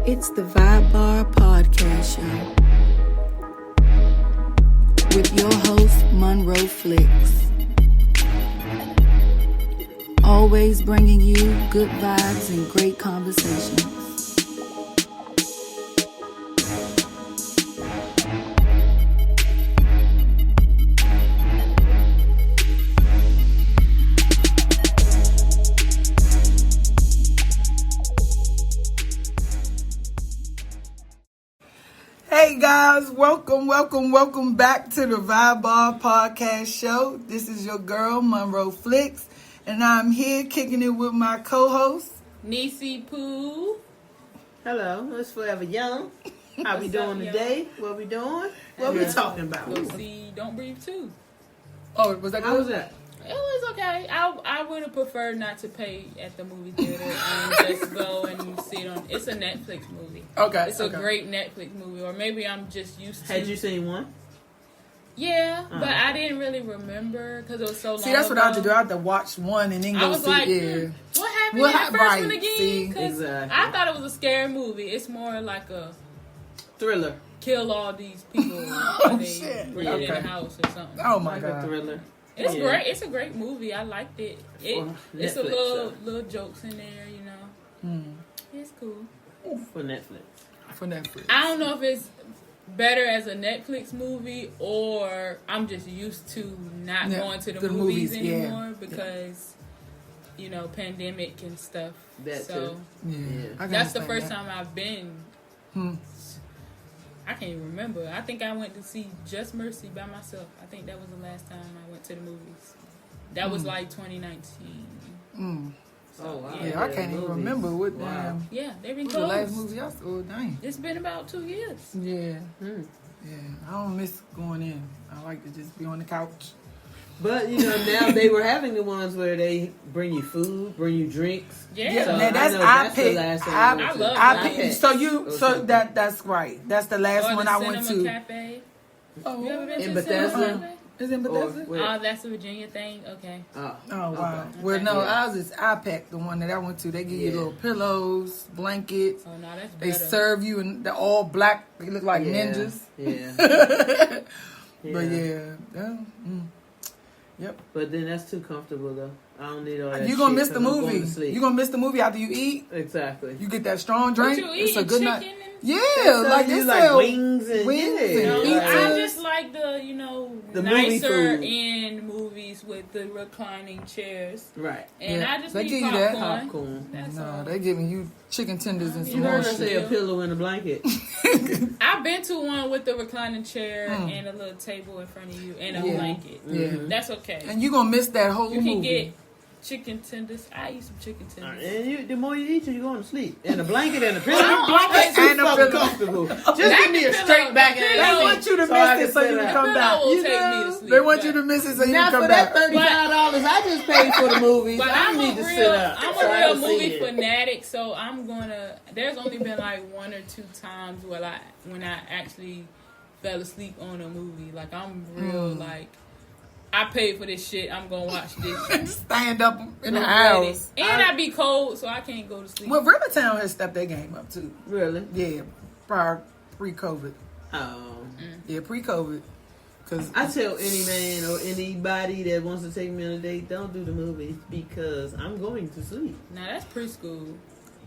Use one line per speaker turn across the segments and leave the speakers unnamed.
It's the Vibe Bar Podcast Show with your host, Monroe Flicks. Always bringing you good vibes and great conversations.
Hey guys, welcome back to the Vibe Bar Podcast Show. This is your girl, Monroe Flicks, and I'm here kicking it with my co-host,
Nisi Pooh.
Hello, it's Forever Young. How we doing today? What we doing? What we talking about?
Go see Don't Breathe 2.
Oh, was that good?
How was that?
It was okay. I would have preferred not to pay at the movie theater and just go and see it on. It's a Netflix movie.
Okay.
It's a great Netflix movie, or maybe I'm just used to.
Had you seen one?
Yeah, but I didn't really remember because it was so long.
See, that's what I had to do. I had to watch one and then go
I was
see
like,
it.
what happened in the first
right,
one again?
see?
Because
Exactly.
I thought it was a scary movie. It's more like a
Thriller.
kill all these people
Oh,
when they
shit.
bring it in
Okay.
the house or something.
Oh my
Like a
god.
thriller.
It's
Yeah.
great. It's a great movie. I liked it. It's a
Netflix,
little jokes in there, you know. It's cool.
For Netflix.
For Netflix.
I don't know if it's better as a Netflix movie or I'm just used to not going to the movies anymore because you know, pandemic and stuff.
That
so
too.
Yeah. I can
that's the
understand
first
that.
time I've been. I can't even remember. I think I went to see Just Mercy by myself. I think that was the last time I went to the movies. That was like 2019.
Oh wow.
Yeah, I can't even remember what damn.
Yeah, they've been
What the last
closed.
movie I saw? Dang.
It's been about 2 years.
Yeah. Yeah. I don't miss going in. I like to just be on the couch.
But you know, now they were having the ones where they bring you food, bring you drinks.
Yeah.
So
Now that's
I know
I
that's the
picked.
last time
I
went to.
love
I
that.
picked. So that's right. That's the last
Or
one
the
I went
Cinema
to.
Cafe.
Oh,
You ever been
In
to the Cinema
Bethesda?
Cafe?
Is it in Bethesda?
Or where?
Oh, that's a Virginia thing? Okay.
Oh,
Oh wow.
okay.
Well, no,
Yeah.
ours is IPAC, the one that I went to. They give you
Yeah.
little pillows, blankets.
Oh, no, that's
They
better.
serve you, and they're all black. They look like ninjas.
Yeah.
But yep.
But then that's too comfortable though. I don't need all that.
You're gonna
shit
miss the
'cause I'm going
movie.
to sleep.
You're gonna miss the movie after you eat.
Exactly.
You get that strong drink.
What you
It's a
eat?
good
Chicken
night.
and...
Yeah,
So
like
you
they
like
sell
wings and
wings
yeah.
and
No,
pizza.
I just like the, you know,
The movie
nicer
food.
end movies with the reclining chairs.
Right.
And
Yeah,
I just
they
need
give you that.
popcorn.
Popcorn.
That's
No,
all.
they giving you chicken tenders and
You
some
heard
more
her
shit.
say a pillow and a blanket.
I've been to one with the reclining chair and a little table in front of you and a
Yeah.
blanket.
Yeah.
That's okay.
And you're gonna miss that whole
You can
movie.
get chicken tenders. I eat some chicken tenders.
And the more you eat, you're going to sleep. And a blanket and a pillow.
I don't always-
That's too
And a
fucking
pillow.
comfortable. Just give me a
the
straight
pillow,
back
the
and
pillow.
They want you to
So I
miss
can
it so
sit
you
down.
can come
The
back.
pillow will
You
take me
know?
to sleep,
They want
but-
you to miss it so you
Now
can come
for that
back.
$35 I just paid for the movies,
But
I
I'm
need to
a
sit
real,
up.
I'm
so
a
I
real
can see
movie
it.
fanatic, so I'm gonna. There's only been like 1 or 2 times when I actually fell asleep on a movie. Like I'm real like. I paid for this shit. I'm gonna watch this.
Stand up in the
I'm ready.
house.
And I be cold, so I can't go to sleep.
Well, Rivertown has stepped their game up too.
Really?
Yeah, pre-COVID.
Oh.
Yeah, pre-COVID. Cause
I tell any man or anybody that wants to take me on a date, don't do the movies because I'm going to sleep.
Now that's preschool.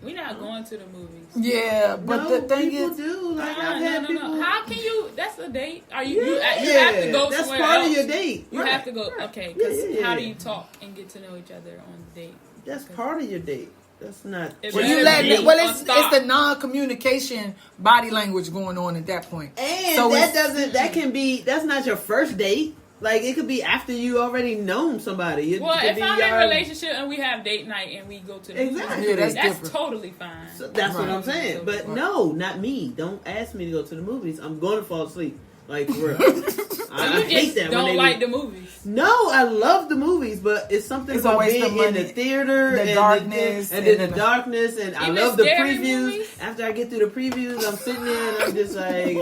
We're not going to the movies.
yeah, but
no,
the thing
people
is,
do. Like I've had people.
No. How can you? That's a date. Are you? You
Yeah,
have to go
that's
somewhere
part
else.
of your date.
You
Right,
have to go.
right.
Okay, because
Yeah.
how do you talk and get to know each other on the date?
That's part of your date. That's not.
It
well,
better
you let
be
it, well,
or
it's
stop.
the non-communication body language going on at that point.
And
So
that
it's-
doesn't. That can be. That's not your first date. Like it could be after you already known somebody. It
Well,
could
if
be
I'm in a
already-
relationship and we have date night and we go to the
Exactly.
movies,
Yeah, that's
that's
different.
totally fine.
So that's what
Right.
I'm saying. But
Right.
no, not me. Don't ask me to go to the movies. I'm going to fall asleep. Like for real. I
You
hate
just
that when
don't
they
like
do-
the movies.
No, I love the movies, but it's something
It's a
about
waste
being
of money.
in the theater,
The
and
darkness,
and then
and
the
the-
darkness, and I
Even
love the
scary
previews.
movies?
After I get through the previews, I'm sitting there and I'm just like,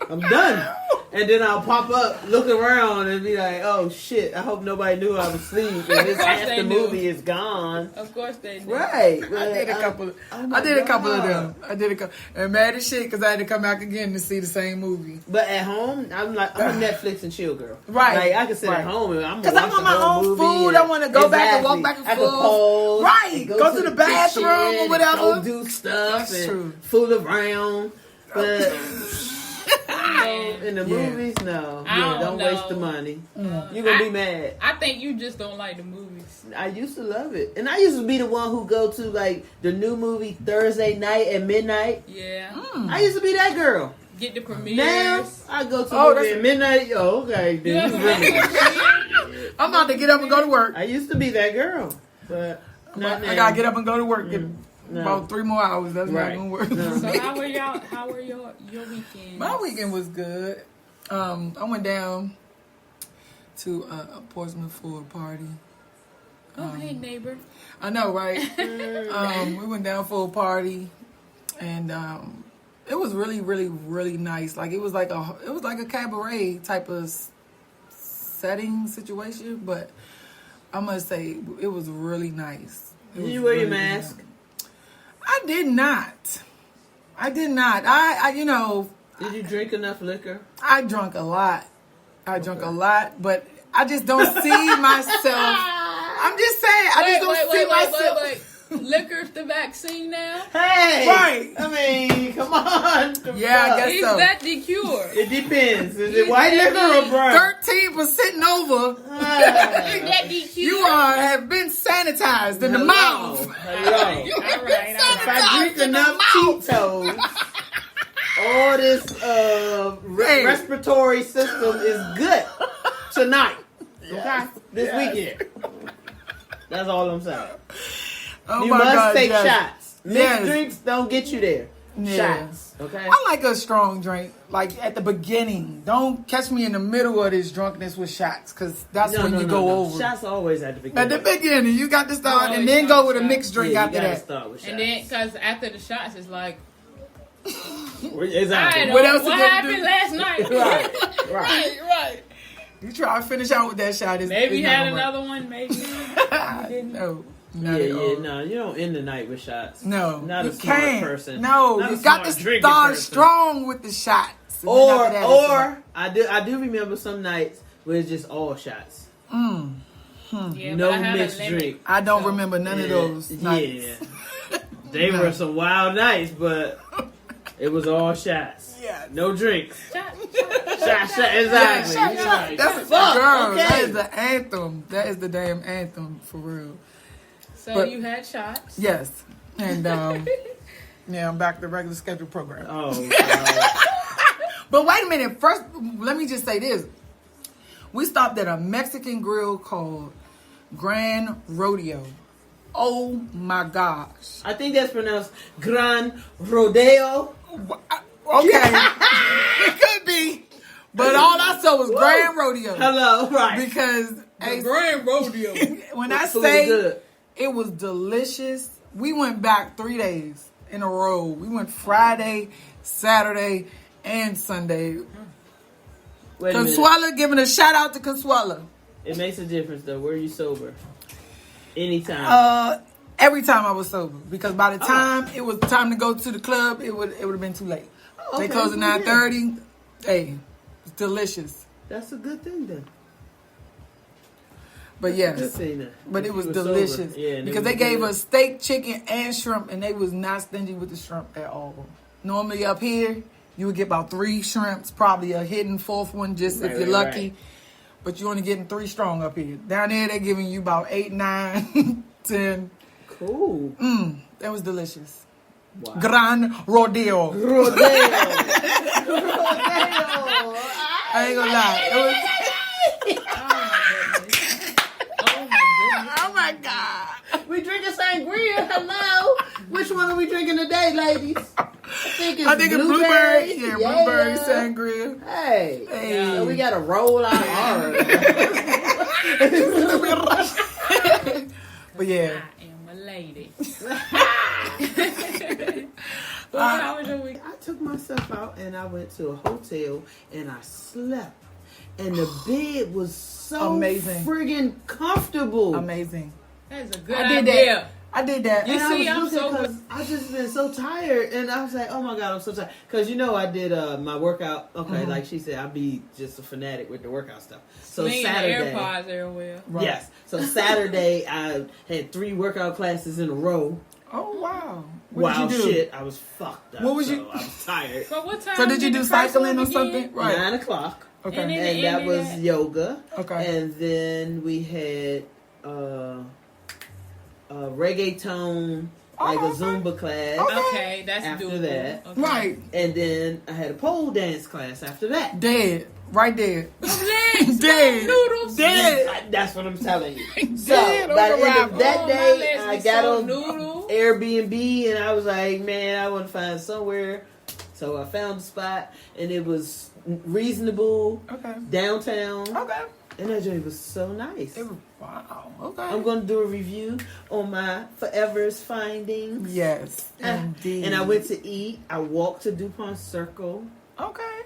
I'm done. And then I'll pop up, look around, and be like, "Oh shit! I hope nobody knew I was asleep." And this half the movie is gone.
Of course they knew.
Right?
I did a couple.
Oh
I did a couple of
God.
them. I did a couple. And mad as shit because I had to come back again to see the same movie.
But at home, I'm a Netflix and chill girl.
Right.
Like I can sit
Right.
at home and I'm
Because
gonna
I
watch
want my
the whole
own
movie
food.
and-
I want to go back and walk back and
I
forth.
can pause.
Right. Go to the bathroom or
kitchen,
whatever.
Go do stuff
That's
and
true.
fool around. But in the
Yeah.
movies, no.
I don't
Don't waste
know.
the money.
Mm.
You're gonna be mad.
I think you just don't like the movies.
I used to love it, and I used to be the one who go to like the new movie Thursday night at midnight.
Yeah.
I used to be that girl.
Get the premieres.
Now I go to
Oh,
movie
that's-
at midnight. Oh, okay.
You
Then
ever
you
watch
really-
the
I'm about to get up and go to work.
I used to be that girl, but not now.
I gotta get up and go to work. Get
No.
about 3 more hours. That's not
Right.
gonna work.
No.
So how were y'all? How were your weekend?
My weekend was good. I went down to Portsmouth for a party.
Oh, hey neighbor.
I know, right? We went down for a party, and it was really, really, really nice. Like it was like a cabaret type of setting situation, but I must say it was really nice. It
Did
was
you wear your
really
mask?
nice. I did not. I you know,
Did you drink enough liquor?
I drunk a lot. But I just don't see myself. I'm just saying, I just don't see myself.
Wait. Liquor's the vaccine now?
Hey,
Right.
I mean, come on.
Yeah, I guess
Is
so.
that the cure?
It depends. Is it white liquor or brown?
13% over.
Is that the cure?
You have been sanitized in the mouth.
Hello.
You have
All
been
right, all
If I
sanitized
drink
in the
enough
mouth.
Cheetos, all this
Hey.
respiratory system is good tonight. Okay? This weekend. That's all I'm saying.
Oh
You
my
must
God,
take
yes.
shots. Mixed
Yes.
drinks don't get you there.
Yeah.
Shots. Okay?
I like a strong drink, like at the beginning. Don't catch me in the middle of this drunkenness with shots, because that's when you go over.
Shots are always at the beginning.
At the beginning, you got to start, and
Always
then
start
go with a
with
mixed
shots.
drink
Yeah, you
after
gotta
that.
start with shots.
And then, because after the shots, it's like,
Exactly.
I don't
What
know
else
what
did they
happened
do?
last night.
Right.
Right. You try to finish out with that shot.
Maybe
it's
had
not
another one, maybe.
gonna work. No. Not at all.
No, you don't end the night with shots.
No.
Not
you
a smart
can't.
person.
No,
Not a
you got to
smart drinking
start
person.
strong with the shots. And then after that, it's
Or I do remember some nights where it's just all shots.
Yeah,
No
but I had a
mixed
limit.
drink.
I don't remember none of those nights.
Yeah. They were some wild nights, but it was all shots.
Yeah.
No drinks.
Shot.
Shot, exactly.
Yeah,
You're
shot.
right.
That's
Fuck,
girl.
okay.
That is the anthem. That is the damn anthem for real.
So
But-
you had shots.
Yes. And yeah, I'm back to regular schedule program.
Oh, God.
But wait a minute. First, let me just say this. We stopped at a Mexican grill called Grand Rodeo. Oh my gosh.
I think that's pronounced Gran Rodeo.
Okay. It could be. But all I saw was Grand Rodeo.
Hello, right.
Because hey,
Grand rodeo.
when I
Food
say
good.
it was delicious, we went back 3 days in a row. We went Friday, Saturday, and Sunday.
Wait a minute.
Consuela, giving a shout out to Consuela.
It makes a difference, though. Were you sober? Anytime.
Every time I was sober, because by the time it was time to go to the club, it would have been too late.
Oh,
They
okay.
closed at 9:30. Hey, it's delicious.
That's a good thing, then.
But
Good
yes,
thing, then.
but
If
it was
you were sober.
delicious
Yeah, and it
because
was
they gave
good.
us steak, chicken, and shrimp, and they was not stingy with the shrimp at all. Normally up here, you would get about 3 shrimps, probably a hidden 4th one, just if you're lucky.
Right.
But you're only getting 3 strong up here. Down there, they're giving you about 8, 9, 10.
Cool.
That was delicious.
Wow.
Gran Rodeo.
Rodeo.
I ain't gonna lie. It was. Oh my God.
We drinking sangria. Hello. Which one are we drinking today, ladies? I think it's
blueberry. Yeah, blueberry sangria.
Hey.
Hey.
So we got to roll our R's.
But yeah.
I am a lady. Well, how was your week?
I took myself stuff out, and I went to a hotel, and I slept. And the bed was so
amazing,
friggin' comfortable.
Amazing.
That's a good idea.
I did that.
You see, I'm so.
I just been so tired, and I was like, "Oh my god, I'm so tired." Because I did my workout. Okay, like she said, I be just a fanatic with the workout stuff. So
Slinging
Saturday,
the AirPods everywhere.
Right.
yes. So Saturday, I had 3 workout classes in a row.
Oh wow! What
Wow,
did you do?
shit, I was fucked up.
What was
so
you-
I was tired.
So what time?
So did you do
the first
cycling
one
or something?
begin?
Right.
9:00.
Okay.
And then-
And that was
that-
yoga.
Okay.
And then we had reggaeton, like a
okay.
Zumba class.
Okay, that's
After
doable.
that.
Okay.
Right.
And then I had a pole dance class after that.
Dead. Right there.
Legs,
Dead.
noodles.
Dead.
That's what I'm telling you. So
Dead
by the
on the
end of
rap.
that
Oh, my
day,
legs
I
be
got
so
on
noodle.
Airbnb and I was like, man, I want to find somewhere. So I found a spot and it was reasonable
Okay.
downtown.
Okay.
And that joint was so nice.
Wow. Okay.
I'm going to do a review on my Forever's findings.
Yes. Indeed.
And I went to eat. I walked to DuPont Circle.
Okay.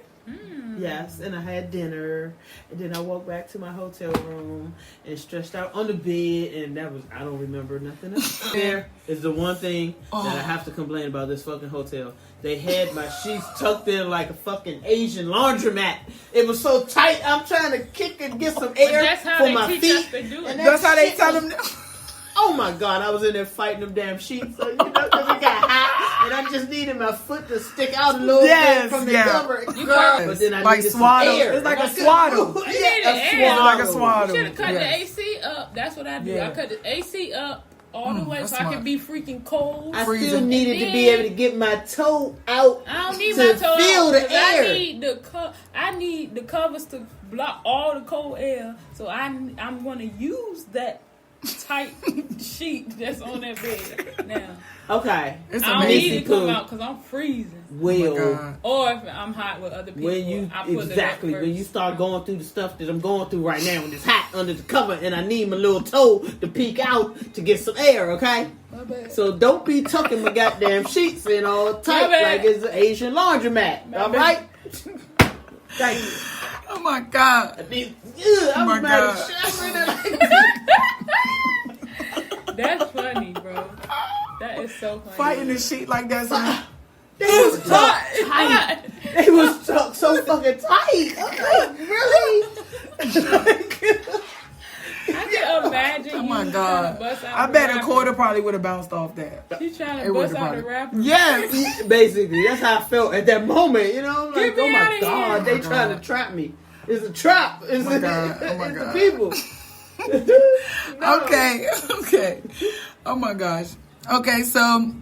Yes, and I had dinner, and then I walked back to my hotel room and stretched out on the bed, and that was, I don't remember nothing else. There is the one thing that I have to complain about this fucking hotel. They had my sheets tucked in like a fucking Asian laundromat. It was so tight, I'm trying to kick and get some air
That's how
for
they
my
teach
feet.
us to do it.
And
That's how they
shit
tell
was-
them.
Oh my god, I was in there fighting them damn sheets, so, because it got hot, and I just needed my foot to stick out a little
Yes,
bit from the
yeah.
cover.
Yes.
But then I
Like
needed
swaddle.
some air.
It's like a
I couldn't
swaddle.
move.
You
Yeah,
need
a
an air.
swaddle.
Like a swaddle.
You should have cut
Yes.
the AC up. That's what I do.
Yeah.
I cut the AC up all the way
that's
so I
smart.
can be freaking cold.
I
Freezing.
still needed to be able to get my toe out.
I don't need
to
my toe
feel
out,
the
'cause
air.
I need the covers to block all the cold air. So I'm going to use that tight sheet that's on that bed now.
Okay.
It's
I don't
amazing.
need it to come out because I'm freezing.
Well,
God.
Or if I'm hot with other people,
when you
I put
exactly
it up
when
first.
you start going through the stuff that I'm going through right now, when it's hot under the cover, and I need my little toe to peek out to get some air. Okay.
My bad.
So don't be tucking my goddamn sheets in all tight
My bad.
like it's an Asian laundromat. All right. Thank you.
Oh my God.
I mean, ugh, I
Oh
was
my
mad
God.
as shit. I was
That's funny, bro. That is so funny.
Fighting the sheet like that. So
They was tucked
It's
tight.
hot.
They was tucked so fucking tight. I'm like, really?
I can imagine.
oh my
you
God.
trying to bust out
I
the
bet a
rapper.
quarter probably would have bounced off that.
You trying
It
to
would've
bust out the
probably-
rapper?
Yes.
Basically, that's how I felt at that moment. You know, I'm like,
Get me
oh my
outta
god,
here.
they
Oh my
trying
God.
to trap me. It's a trap. It's,
my God. Oh my
it's
God.
the people. No.
Okay. Okay. Oh my gosh. Okay, so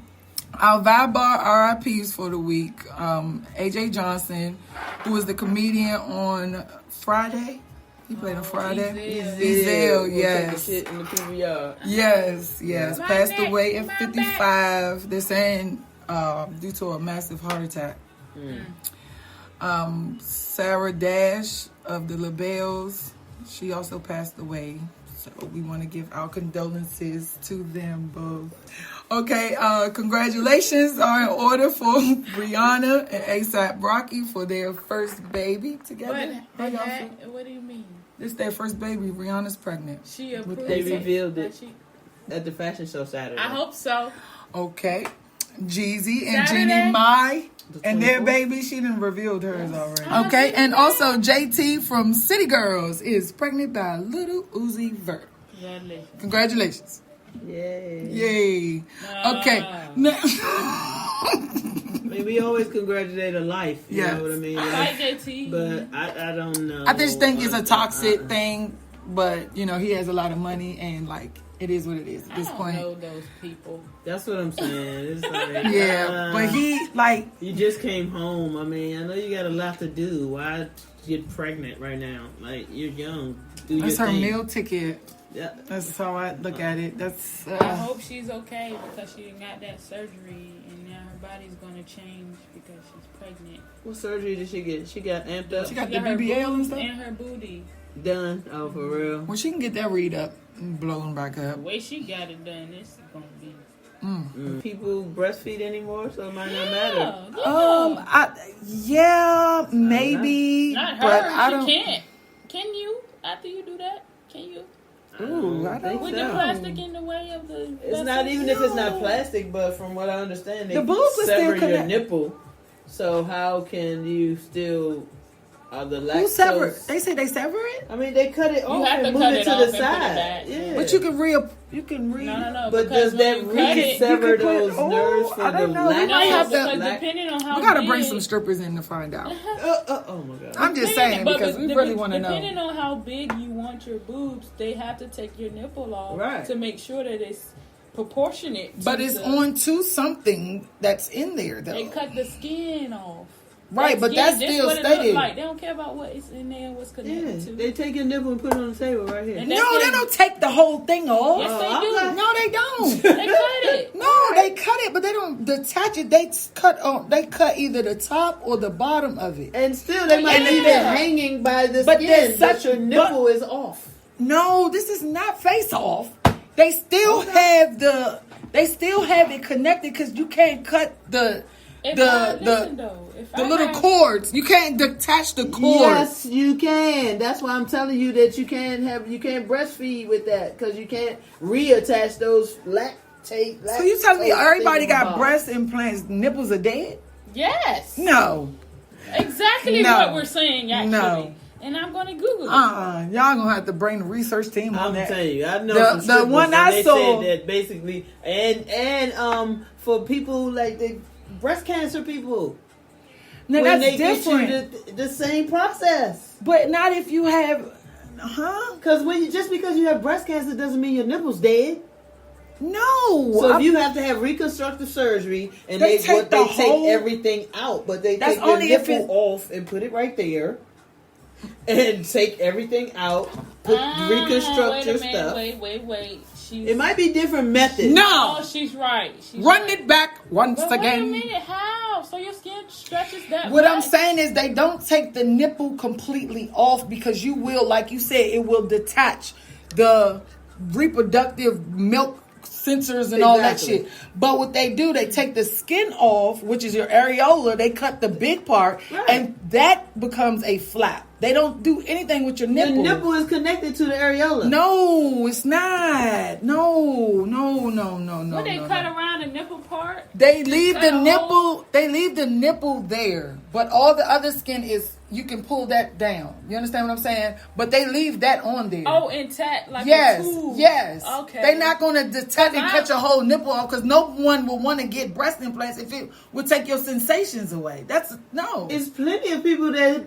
our vibe bar RIPs for the week. AJ Johnson, who was the comedian on Friday. He played on Friday. Ezel,
We'll
yes.
take a shit in the PVR.
Yes.
My
Passed
neck,
away at
my
55. They're saying due to a massive heart attack. Sarah Dash of the LaBelles, she also passed away. So we want to give our condolences to them both. Okay, congratulations are in order for Brianna and ASAP Rocky for their first baby together. How y'all feel?
What do you mean?
This is their first baby. Rihanna's pregnant.
She approved
They
it.
revealed it.
Like she-
At the fashion show Saturday.
I hope so.
Okay. Jeezy and
Saturday?
Jeannie Mai
The
and their
24th?
baby. She done revealed hers already.
Oh,
Okay,
she
and
did?
also JT from City Girls is pregnant by little Uzi Vert.
Congratulations.
Congratulations.
Yay.
Yay.
Ah.
Okay.
I mean, we always congratulate a life. You
Yes.
know what I mean?
I like JT.
But I don't know.
I just think it's a toxic thing, but you know, he has a lot of money and like it is what it is at this
I don't
point.
know those people.
That's what I'm saying. It's like,
Yeah, but he like
you just came home. I mean, I know you got a lot to do. Why get pregnant right now? Like, you're young. Do
that's
your
her
thing.
meal ticket.
Yeah.
That's how I look at it. That's
I hope she's okay because she got that surgery and now her body's gonna change because she's pregnant.
What surgery did she get? She got amped up.
She got the
her
BBL and
boobs
stuff?
and her booty.
Done. Oh, for real.
when she can get that read up and blown back
The
up.
way she got it done, it's gonna be
People breastfeed anymore, so it might not matter.
Maybe.
Not her.
But I don't.
She can't. Can you? After you do that, can you?
Ooh, I don't
With the plastic in the way of the.
It's not even if it's not plastic, but from what I understand, they
The boobs are still
sever your
connect-
nipple. So how can you still? The lactose.
Who sever? They say they sever it.
I mean, they cut it off
have
and
to
move
cut
it
it
to
off
the
and put it
side.
back.
Yeah,
But you can
No.
But
because
does that
when you cut it,
sever
you can put-
those nerves for
I
the
don't know. We
lactose?
might have to-
because depending on how
We gotta
big,
bring some strippers in to find out.
Oh my god!
I'm just saying because we really want to know.
Depending on how big you want your boobs, they have to take your nipple off
Right.
to make sure that it's proportionate.
But it's onto something that's in there though.
They cut the skin off.
Right, but that's
this
still
what it look
stated.
like. They don't care about what is in there and what's
Yeah,
connected to.
they take your nipple and put it on the table right here.
And
No,
that's
they
it.
don't take the whole thing off.
Yes, they
okay.
do.
No, they don't.
They cut it.
No, they cut it, but they don't detach it. They cut either the top or the bottom of it.
And still, they might leave it hanging by the
But
skin,
there's
but
such-
your nipple is off.
No, this is not face off. They still have it connected because you can't cut the little cords. You can't detach the cords.
Yes, you can. That's why I'm telling you that you can't breastfeed with that because you can't reattach those lactate.
So you telling me everybody
things
got
off.
breast implants? Nipples are dead?
Yes.
No.
Exactly
No.
what we're saying, actually.
No.
And I'm going to Google it.
Y'all gonna have to bring the research team on
I'm
that.
telling you, I know
The-
some
the
strippers,
one
and
I
they
saw-
said that basically, and for people like the breast cancer people,
Now
when
that's
they
different,
get you the same process.
but not if you have,
Because just because you have breast cancer doesn't mean your nipple's dead.
No.
So if you have to have reconstructive surgery, and
They
they
take
take
whole-
everything out, but they
That's
take your
only if
nipple
it-
off and put it right there, and take everything out, put reconstructive stuff.
Wait.
It might be different methods.
No.
Oh, she's right.
Run
right.
it back once
But
again.
wait a minute, how? So your skin stretches that
What
much?
I'm saying is they don't take the nipple completely off because you will, like you said, it will detach the reproductive milk sensors and all that
Exactly.
shit. But what they do, they take the skin off, which is your areola, they cut the big part,
Right.
and that becomes a flap. They don't do anything with your
The
nipple.
nipple is connected to the areola.
No, it's not. No.
When they
no,
cut
no.
around the nipple part,
They leave
cut
the
a hole.
nipple. They leave the nipple there, but all the other skin is you can pull that down. You understand what I'm saying? But they leave that on there.
oh, intact, like
yes,
a tube.
yes.
Okay.
They're not going to detect and
Cause
cut your whole nipple off because no one will want to get breast implants if it would take your sensations away. That's no.
It's plenty of people that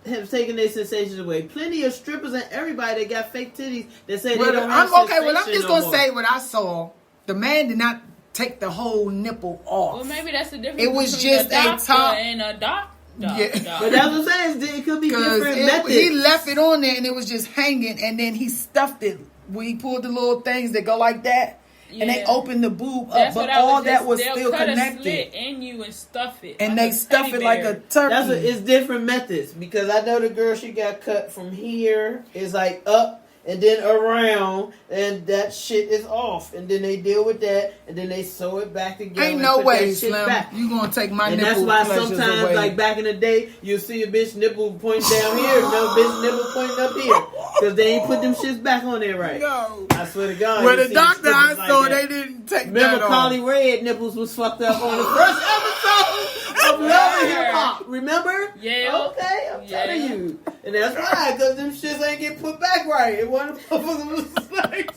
have taken their sensations away. Plenty of strippers and everybody that got fake titties that say
Well,
they don't have
I'm okay. Well, I'm
sensation
just
no
gonna
more.
say what I saw. The man did not take the whole nipple off.
Well, maybe that's the difference.
It was
between
just
a
a
doctor
top-
and a doctor.
Yeah.
But that's what I'm saying. It could be
Because
different methods.
he left it on there and it was just hanging, and then he stuffed it. He pulled the little things that go like that, and they
Yeah.
opened the boob up,
That's
but
what I
all that
just-
was
they'll
still
cut
connected.
a slit in you and stuff it,
And
like
they
a
stuff
teddy
it like
bear.
a turkey.
It's different methods because I know the girl, she got cut from here. It's like up and then around, and that shit is off. And then they deal with that, and then they sew it back together.
Ain't
and
no
put
way,
that shit
Slim.
back.
You gonna take my
And
nipple
that's why
pleasures
sometimes,
away.
like back in the day, you'll see a bitch nipple pointing down here, no bitch nipple pointing up here, because they ain't put them shits back on there right.
No.
I swear to God.
Well,
you
the
see
doctor I
strippers like
saw,
that.
they didn't take
Remember
that
Carly
off.
Red nipples was fucked up on the first episode of Love and Hip Hop. Remember?
Yeah.
Okay, I'm
Yeah.
telling you. And that's why, because them shits ain't get put back right. And one of them was like...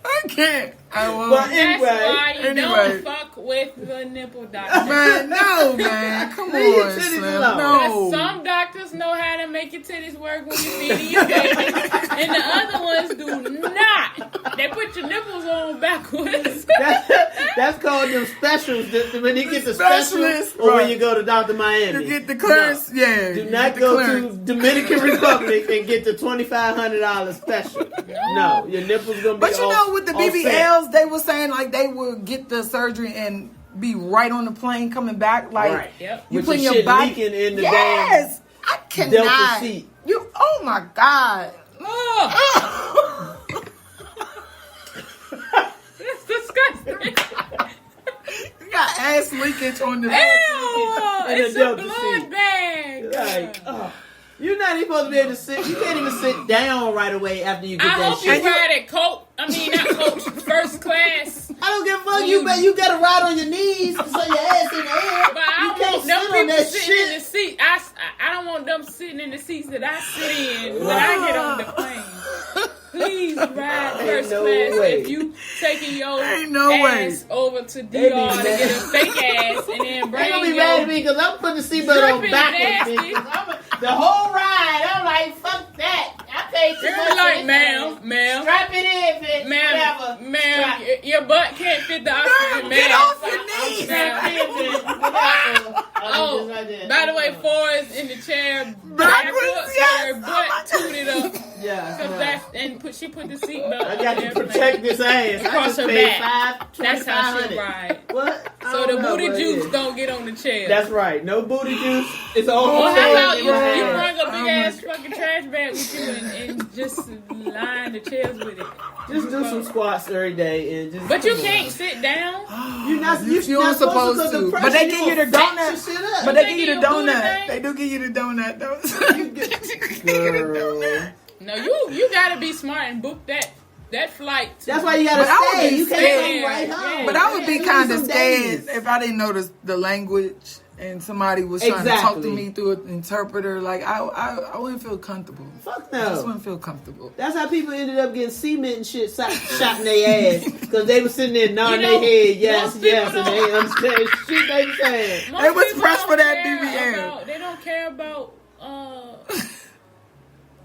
I can't. I won't.
But
That's
anyway,
why you
anyway.
don't fuck with the nipple doctor.
Man, no, man. Come
Leave your
on,
titties
Slim.
alone.
No.
Some doctors know how to make your titties work when you're feeding your baby, and the other ones do not. They put your nipples on backwards.
that's called them specials. When you get the special,
Specialist,
or when
right.
you go to Dr. Miami.
To get the clearance,
No.
yeah.
Do
you
not
get the
go
clearance.
to Dominican Republic and get the $2,500 special. No, your nipples gonna be.
But you know, with the
offset.
BBLs, they were saying like they would get the surgery and be right on the plane coming back. Like
Right.
Yep.
you
With
putting
your
your
shit
body
leaking in the
yes, I cannot.
Delta seat.
You. Oh my god.
Oh,
ass leakage on the.
Ew!
And
It's
a
a
Delta
blood
seat.
bag.
Like, you're not even supposed to be able to sit. You can't even sit down right away after you get
I
that
hope
shit.
you ride at not coach, first class.
I don't give a fuck. You gotta ride on your knees so your ass in the air.
But I
You
don't
can't
want them
sit on
people
that
sitting in the
shit.
seat. I don't want them sitting in the seats that I sit in when I get on the plane. Please ride first
no
class
way.
if you taking your
Ain't no way.
ass over to DR
They be
to get a
mad.
fake ass and then
They
bring
gonna be mad at
your...
me because I'm putting the seatbelt on
Dripping
backwards.
nasty.
Bitch. The whole ride, I'm like, fuck that. I paid too
They're
much.
like,
for
ma'am,
this. Strap it in, bitch. Whatever.
ma'am, your butt can't fit the oxygen,
Get
ma'am.
off your knees.
Strap it in, bitch. Whatever.
Oh, by the way, Forrest in the chair,
Backwards, yes.
her butt tooted up.
Yeah.
Cause that's she put the seatbelt.
I got to protect this ass. I
Across
just
her
paid
back. That's how she
$5,200.
ride.
What? I
So
don't
the
know,
booty
but
juice
yeah.
don't get on the chair.
That's right. No booty juice. It's all
Well, how about you
Right.
bring a big ass fucking trash bag with you and just line the chairs with it.
Just do some squats every day and just.
But you can't sit down.
You're not.
You
You're not
supposed to. But they give you the donut. But they give you the donut. They do give you the donut though.
Girl.
No, you gotta be smart and book that flight.
That's why you gotta
But I would
stay.
be
You can't
scared.
come right home.
But I would be
Yeah,
kind of
some
scared
days.
if I didn't know the language and somebody was trying to talk to
Exactly.
me through an interpreter. Like I wouldn't feel comfortable.
Fuck
I just
no.
wouldn't feel comfortable.
That's how people ended up getting cement and shit shot in their ass because they were sitting there nodding
You know,
their head, yes,
most people
yes, and they understand shit they were saying.
Most
They was
people
pressed
don't
for that
care
BBL.
about- They don't care about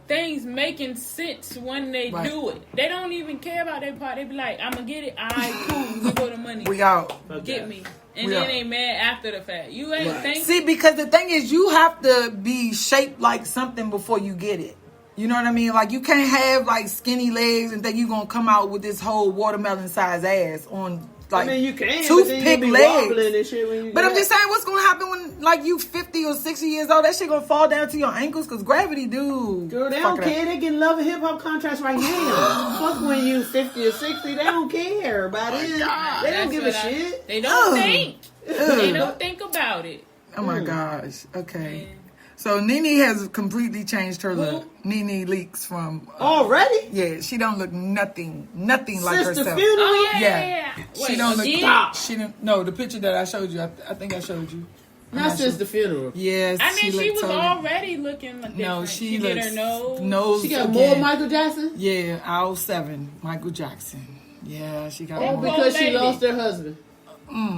things making sense when they
Right.
do it. They don't even care about their part. They be like, I'm gonna get it. All right, cool. You go the money.
We out.
Get me. And
We
then
out.
they mad after the fact. You ain't
Right.
think.
See, because the thing is, you have to be shaped like something before you get it. You know what I mean? Like, you can't have, like, skinny legs and think you're going to come out with this whole watermelon-sized ass on, like,
I mean, you can, but then
toothpick
you be
legs.
wobbling and shit when you
But
get
I'm just saying, what's going to happen when, like, you 50 or 60 years old? That shit going to fall down to your ankles? Because gravity do.
Girl, they
fuck
don't
it up.
care. They getting love and hip hop contracts right now. Fuck when you 50 or 60. They don't care about it. They don't
That's
give a
what
shit.
They don't
Ugh.
think. They don't think about it.
Oh, my gosh. Okay. So, Nene has completely changed her look. Nene Leakes from...
Already?
Yeah, she don't look nothing like
Since the
herself.
funeral?
Oh yeah,
Yeah.
yeah.
She
Wait,
don't look.
again?
She didn't. No, the picture that I showed you. I think I showed you. I'm
Not
not
since
sure.
the funeral.
Yes,
I mean, she
looked
was
totally-
already looking like
No,
different.
she
did
looks
her nose.
She got
again.
more Michael Jackson?
Yeah, aisle 7, Michael Jackson. Yeah, she got
All
more.
because she
lady.
lost her husband.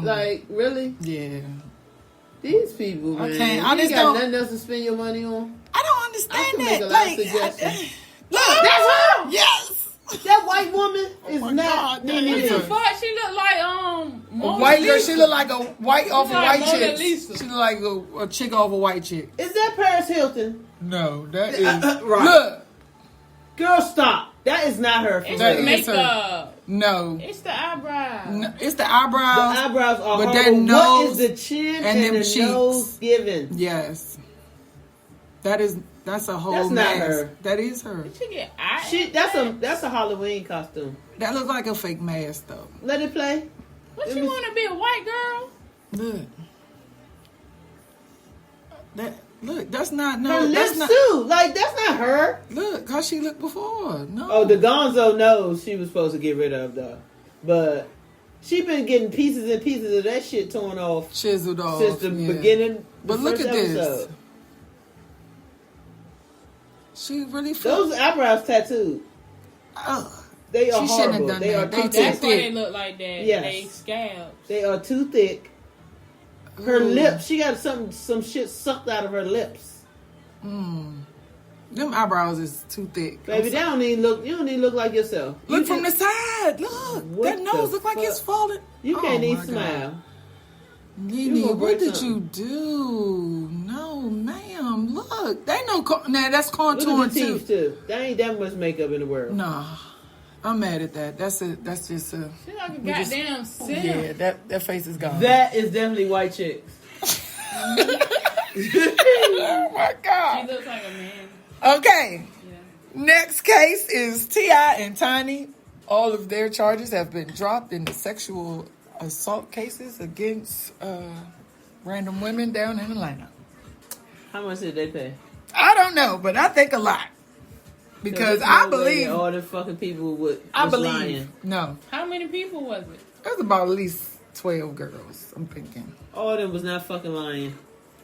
Like, really?
Yeah,
These people, man.
can't- I
You
just
got
don't-
nothing else to spend your money on?
I don't
I
understand
can make a
that.
lot of
Like,
suggestions.
look,
That's her!
yes,
That white woman is
my
not
God, that
Nene
is
What
a-
the fuck? She look like
a
Mona
white girl.
Lisa.
She look like a white off a
like
white
Mona
chick.
Lisa.
She look like a chick off a white chick.
Is that Paris Hilton?
No, that is
right.
Look,
Girl, stop. That is not her. For
It's
That
the
real.
is her.
makeup.
no.
It's the eyebrow.
No, it's the
The
eyebrows.
eyebrows are
But
horrible.
that nose
what is the chin
and
and,
them
the
cheeks.
nose giving?
Yes. That's a whole
That's not
mask.
her.
That is her.
She get eye.
That's a Halloween costume.
That looks like a fake mask though.
Let it play.
What
Let
you
me-
want to be a white girl?
Look. That's not
Her
no that's
lips
not
too. Like that's not her.
look how she looked before. No.
Oh, the Gonzo nose she was supposed to get rid of though, but she been getting pieces and pieces of that shit torn off
chiseled off
since the
yeah.
beginning.
But
the
look
first
at this.
episode.
She really
Those eyebrows tattooed.
Ugh.
They are
She shouldn't have
horrible.
done
They
that.
are
They
too
too
That's
thick.
why they
thick.
look like that.
Yes.
They scabs.
They are too thick. Her
Ooh.
lips. She got some shit sucked out of her lips.
Them eyebrows is too thick.
Baby, they don't even look. You don't even look like yourself.
Look
You
from
just-
the side. Look.
What
That nose
the
look like it's
fuck?
falling.
You
Oh,
can't
my
even
God.
smile.
Nene,
gonna
what
break
did
something.
you do? No, ma'am. Look, they know. Nah, that's
Look
contouring
at the
too.
teeth too. There ain't that much makeup in the world.
Nah, I'm mad at that. That's just a.
She like a
We just-
goddamn simp.
Yeah, that face is gone.
That is definitely white chicks.
Oh my
She
God.
looks like a man.
Okay,
Yeah.
next case is T.I. and Tiny. All of their charges have been dropped in the sexual assault cases against random women down in Atlanta.
How much did they pay?
I don't know, but I think a lot. Because I believe
all the fucking people was
lying. No.
How many people was it?
It was about at least 12 girls, I'm thinking.
All of them was not fucking lying.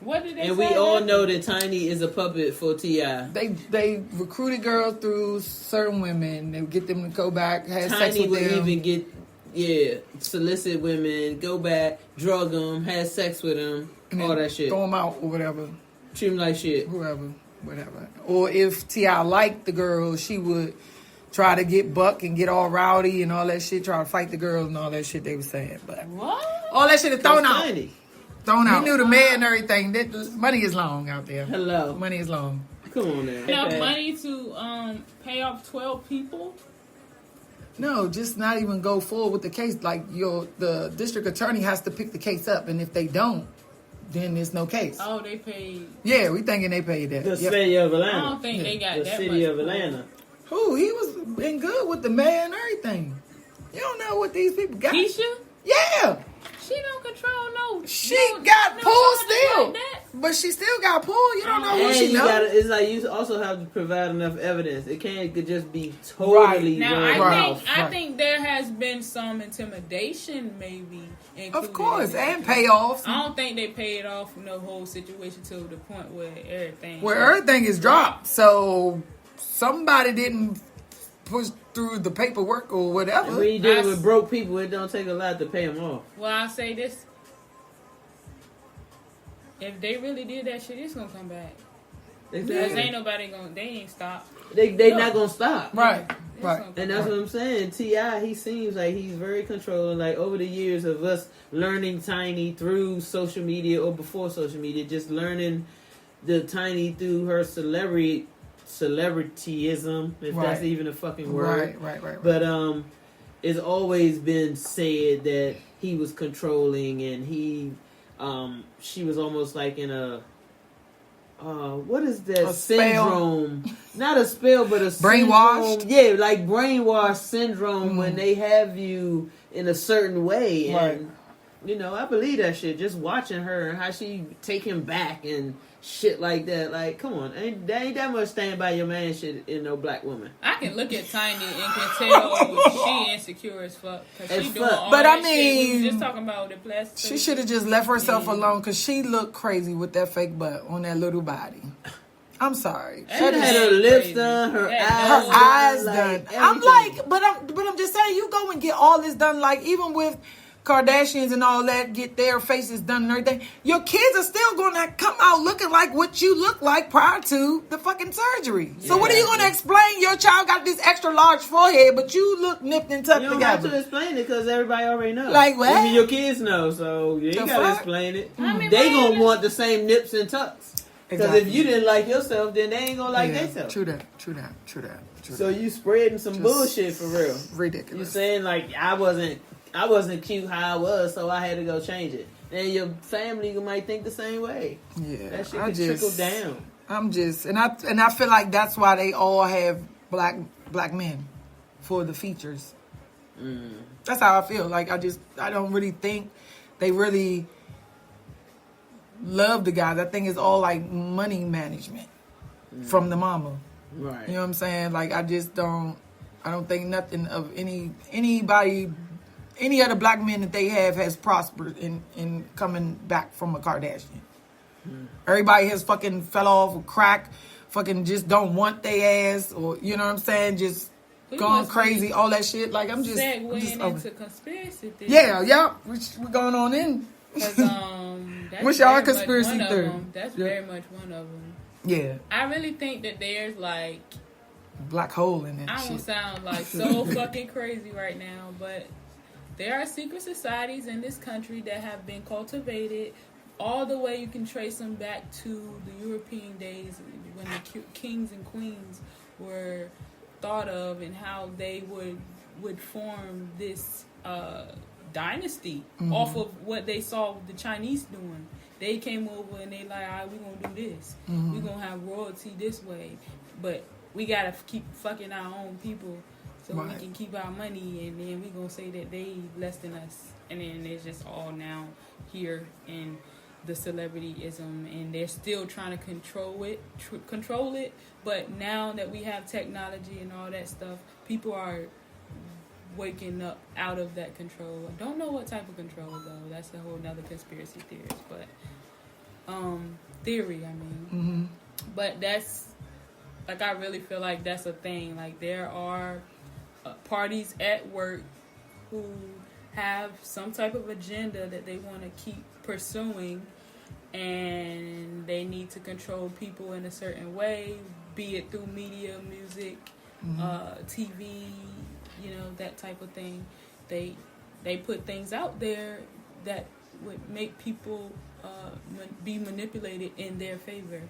What did they say?
And we all know that Tiny is a puppet for T.I.
They recruited girls through certain women. They would get them to go back, have sex
Tiny
with
would
them.
even get, solicit women, go back, drug them, have sex with them, all that shit.
Throw them out or whatever.
Treat them like shit.
Whoever, whatever. Or if T.I. liked the girl, she would try to get buck and get all rowdy and all that shit, try to fight the girls and all that shit they were saying. But
what?
All that shit is thrown out.
Tiny.
Thrown out. He knew the man and everything. Money is long out there.
Hello.
Money is long.
Come on now.
Enough money to pay off 12 people?
No, just not even go forward with the case. Like the district attorney has to pick the case up, and if they don't, then there's no case.
Oh, they paid.
Yeah, we thinking they paid that.
The city of Atlanta.
I don't think they got
the
that
city
much
of Atlanta.
Who? He was been good with the mayor and everything. You don't know what these people got.
Keisha?
Yeah.
She don't control no.
She
no,
got
no
pulled
charges
still.
like that.
But she still got pulled. You don't know who
And
she
you
knows.
it's like you also have to provide enough evidence. It can't just be totally
Now,
wrong.
I think there has been some intimidation, maybe.
Of course, and payoffs.
I don't think they paid off the whole situation to the point where everything.
Everything is dropped. So somebody didn't push through the paperwork or whatever.
And when you dealing with broke people, it don't take a lot to pay them off.
Well, I'll say this. If they really did that shit, it's gonna come back.
Exactly.
Because ain't nobody they ain't stop.
They not gonna stop.
Right.
And that's what I'm saying. T.I., he seems like he's very controlling. Like over the years of us learning Tiny through social media or before social media, just learning the Tiny through her celebrityism, if that's even a fucking word.
Right.
But it's always been said that he was controlling and she was almost like in a what is that syndrome? Not a spell, but a
brainwashed.
Syndrome. Yeah, like brainwash syndrome when they have you in a certain way. And I believe that shit. Just watching her and how she take him back and shit like that. Like, come on, ain't that much stand by your man shit in no black woman.
I can look at Tiny and can tell she insecure as fuck. Cause she doing all
but
that
I mean,
shit. We was just talking about the plastic.
She should have just left herself alone because she looked crazy with that fake butt on that little body. I'm sorry.
She had her lips done, her eyes
done. I'm like, but I'm just saying, you go and get all this done. Like even with Kardashians and all that, get their faces done and everything. Your kids are still going to come out looking like what you look like prior to the fucking surgery. Yeah. So what are you going to explain? Your child got this extra large forehead, but you look nipped and tucked together.
You don't have to explain it because everybody already knows.
Like what?
Even your kids know, so you ain't got to explain it.
I mean,
they going to want the same nips and tucks. Because if you didn't like yourself, then they ain't going to like themselves.
True that.
So you spreading some bullshit for real.
Ridiculous.
You saying like I wasn't cute how I was, so I had to go change it. And your family might think the same way. Yeah, that shit could trickle down.
And I feel like that's why they all have black men for the features. That's how I feel. Like I don't really think they really love the guys. I think it's all like money management from the mama.
Right.
You know what I'm saying? Like I don't think nothing of anybody. Any other black men that they have has prospered in coming back from a Kardashian. Everybody has fucking fell off of crack, fucking just don't want their ass, or you know what I'm saying, just gone crazy, all that shit. Like I'm just
segueing into conspiracy theories.
Yeah, we're going on in.
That's
what's y'all conspiracy theory?
That's very much one of them.
Yeah,
I really think that there's like
black hole in that.
I don't sound like so fucking crazy right now, but there are secret societies in this country that have been cultivated all the way. You can trace them back to the European days when the kings and queens were thought of and how they would form this dynasty off of what they saw the Chinese doing. They came over and they like, all right, we're going to do this. We're going to have royalty this way. But we got to keep fucking our own people. so we can keep our money, and then we gonna say that they less than us, and then it's just all now here in the celebrityism, and they're still trying to control it. But now that we have technology and all that stuff, people are waking up out of that control. I don't know what type of control though. That's a whole nother conspiracy theory, theory. I mean, but that's like, I really feel like that's a thing. Like, there are parties at work who have some type of agenda that they want to keep pursuing, and they need to control people in a certain way, be it through media, music, TV, that type of thing. They put things out there that would make people be manipulated in their favor,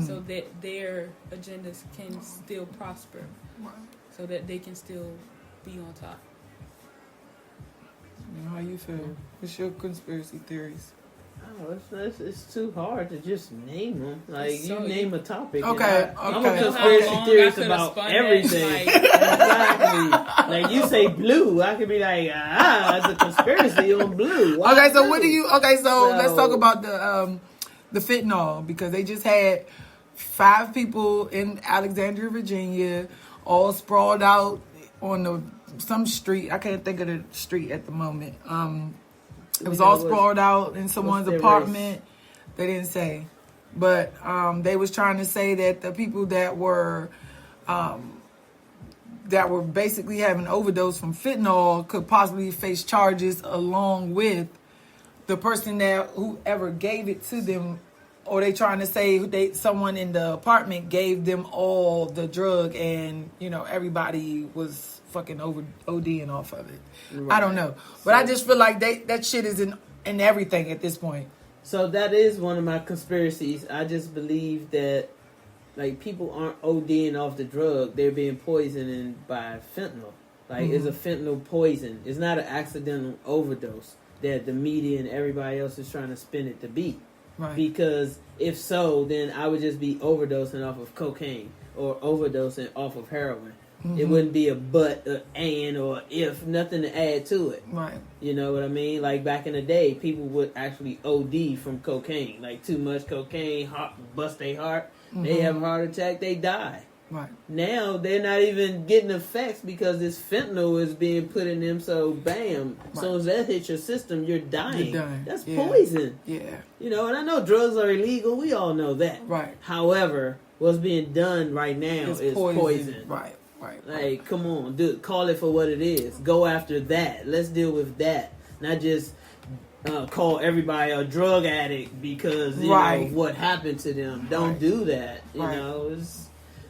so that their agendas can still prosper, so that they can still be on top.
How you feel? What's your conspiracy theories?
Oh, it's too hard to just name them. Like, so you name a topic.
Okay.
I'm a conspiracy theorist about everything. Exactly. Like, you say blue, I could be like, it's a conspiracy on blue. Why
okay, so
blue?
what do you? Okay, so let's talk about the fentanyl, because they just had 5 people in Alexandria, Virginia, all sprawled out on some street. I can't think of the street at the moment. It was all sprawled out in someone's apartment. Race? They didn't say, but they was trying to say that the people that were basically having overdose from fentanyl could possibly face charges along with the person whoever gave it to them, or they trying to say someone in the apartment gave them all the drug, and everybody was fucking ODing off of it. Right. I don't know, but I just feel like that shit is in everything at this point.
So that is one of my conspiracies. I just believe that, like, people aren't ODing off the drug; they're being poisoned by fentanyl. Like, it's a fentanyl poison. It's not an accidental overdose that the media and everybody else is trying to spin it to be.
Right.
Because if so, then I would just be overdosing off of cocaine or overdosing off of heroin. It wouldn't be a but, and, or if, nothing to add to it.
Right.
You know what I mean? Like, back in the day, people would actually OD from cocaine. Like, too much cocaine, bust their heart. They have a heart attack, they die.
Right.
Now, they're not even getting effects because this fentanyl is being put in them, so bam. Right. So as that hits your system, you're dying. That's poison. Yeah. And I know drugs are illegal. We all know that.
Right.
However, what's being done right now is poison.
Right.
Like, come on, dude, call it for what it is. Go after that. Let's deal with that. Not just call everybody a drug addict because you know what happened to them. Don't do that. You know,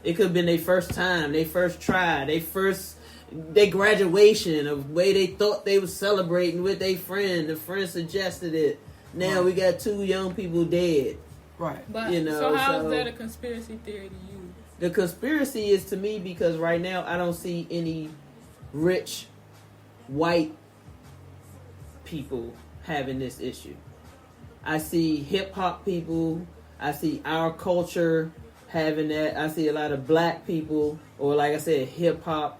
it could have been their first time, their first try, their graduation of way they thought they was celebrating with their friend. The friend suggested it. Now we got 2 young people dead.
Right.
But so how is that a conspiracy theory to you?
The conspiracy is to me because right now I don't see any rich white people having this issue. I see hip hop people. I see our culture having that. I see a lot of black people, or like I said, hip hop,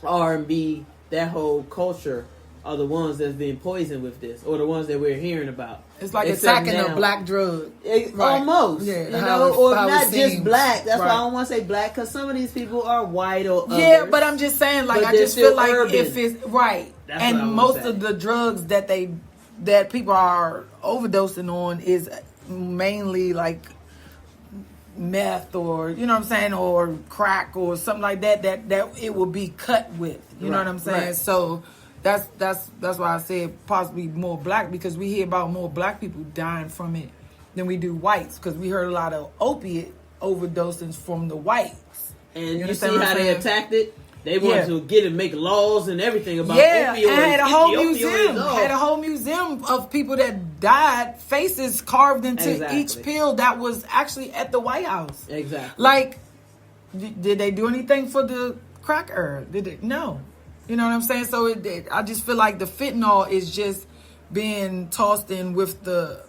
R&B, that whole culture are the ones that's being poisoned with this, or the ones that we're hearing about.
It's like attacking a black drug.
Almost.
Yeah,
or not just black. That's why I don't want to say black, because some of these people are white or others.
Yeah, but I'm just saying, like, I just feel like
urban.
if it's right,
that's
and most of the drugs that people are overdosing on is mainly like meth, or you know what I'm saying, or crack or something like that it will be cut with. You know what I'm saying? So that's why I said possibly more black, because we hear about more black people dying from it than we do whites, because we heard a lot of opiate overdoses from the whites.
And you see how they attacked it? They wanted to get and make laws and everything about opioids.
And had a whole museum. Had a whole museum of people that died, faces carved into each pill that was actually at the White House.
Exactly.
Like, did they do anything for the crack era? Did they? No. You know what I'm saying? So I just feel like the fentanyl is just being tossed in with the,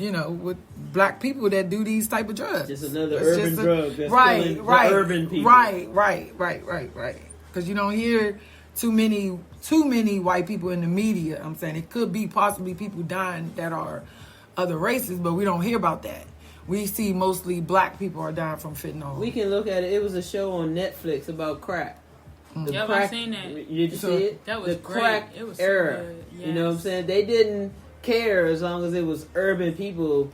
with black people that do these type of drugs.
Just another urban drug that's
right,
killing the urban people.
Right. Because you don't hear too many white people in the media. I'm saying it could be possibly people dying that are other races, but we don't hear about that. We see mostly black people are dying from fentanyl.
We can look at it. It was a show on Netflix about crack.
Yeah, I've seen that.
You did see it?
That was
the
great.
crack
It was
era.
so good. Yes.
You know what I'm saying? They didn't care as long as it was urban people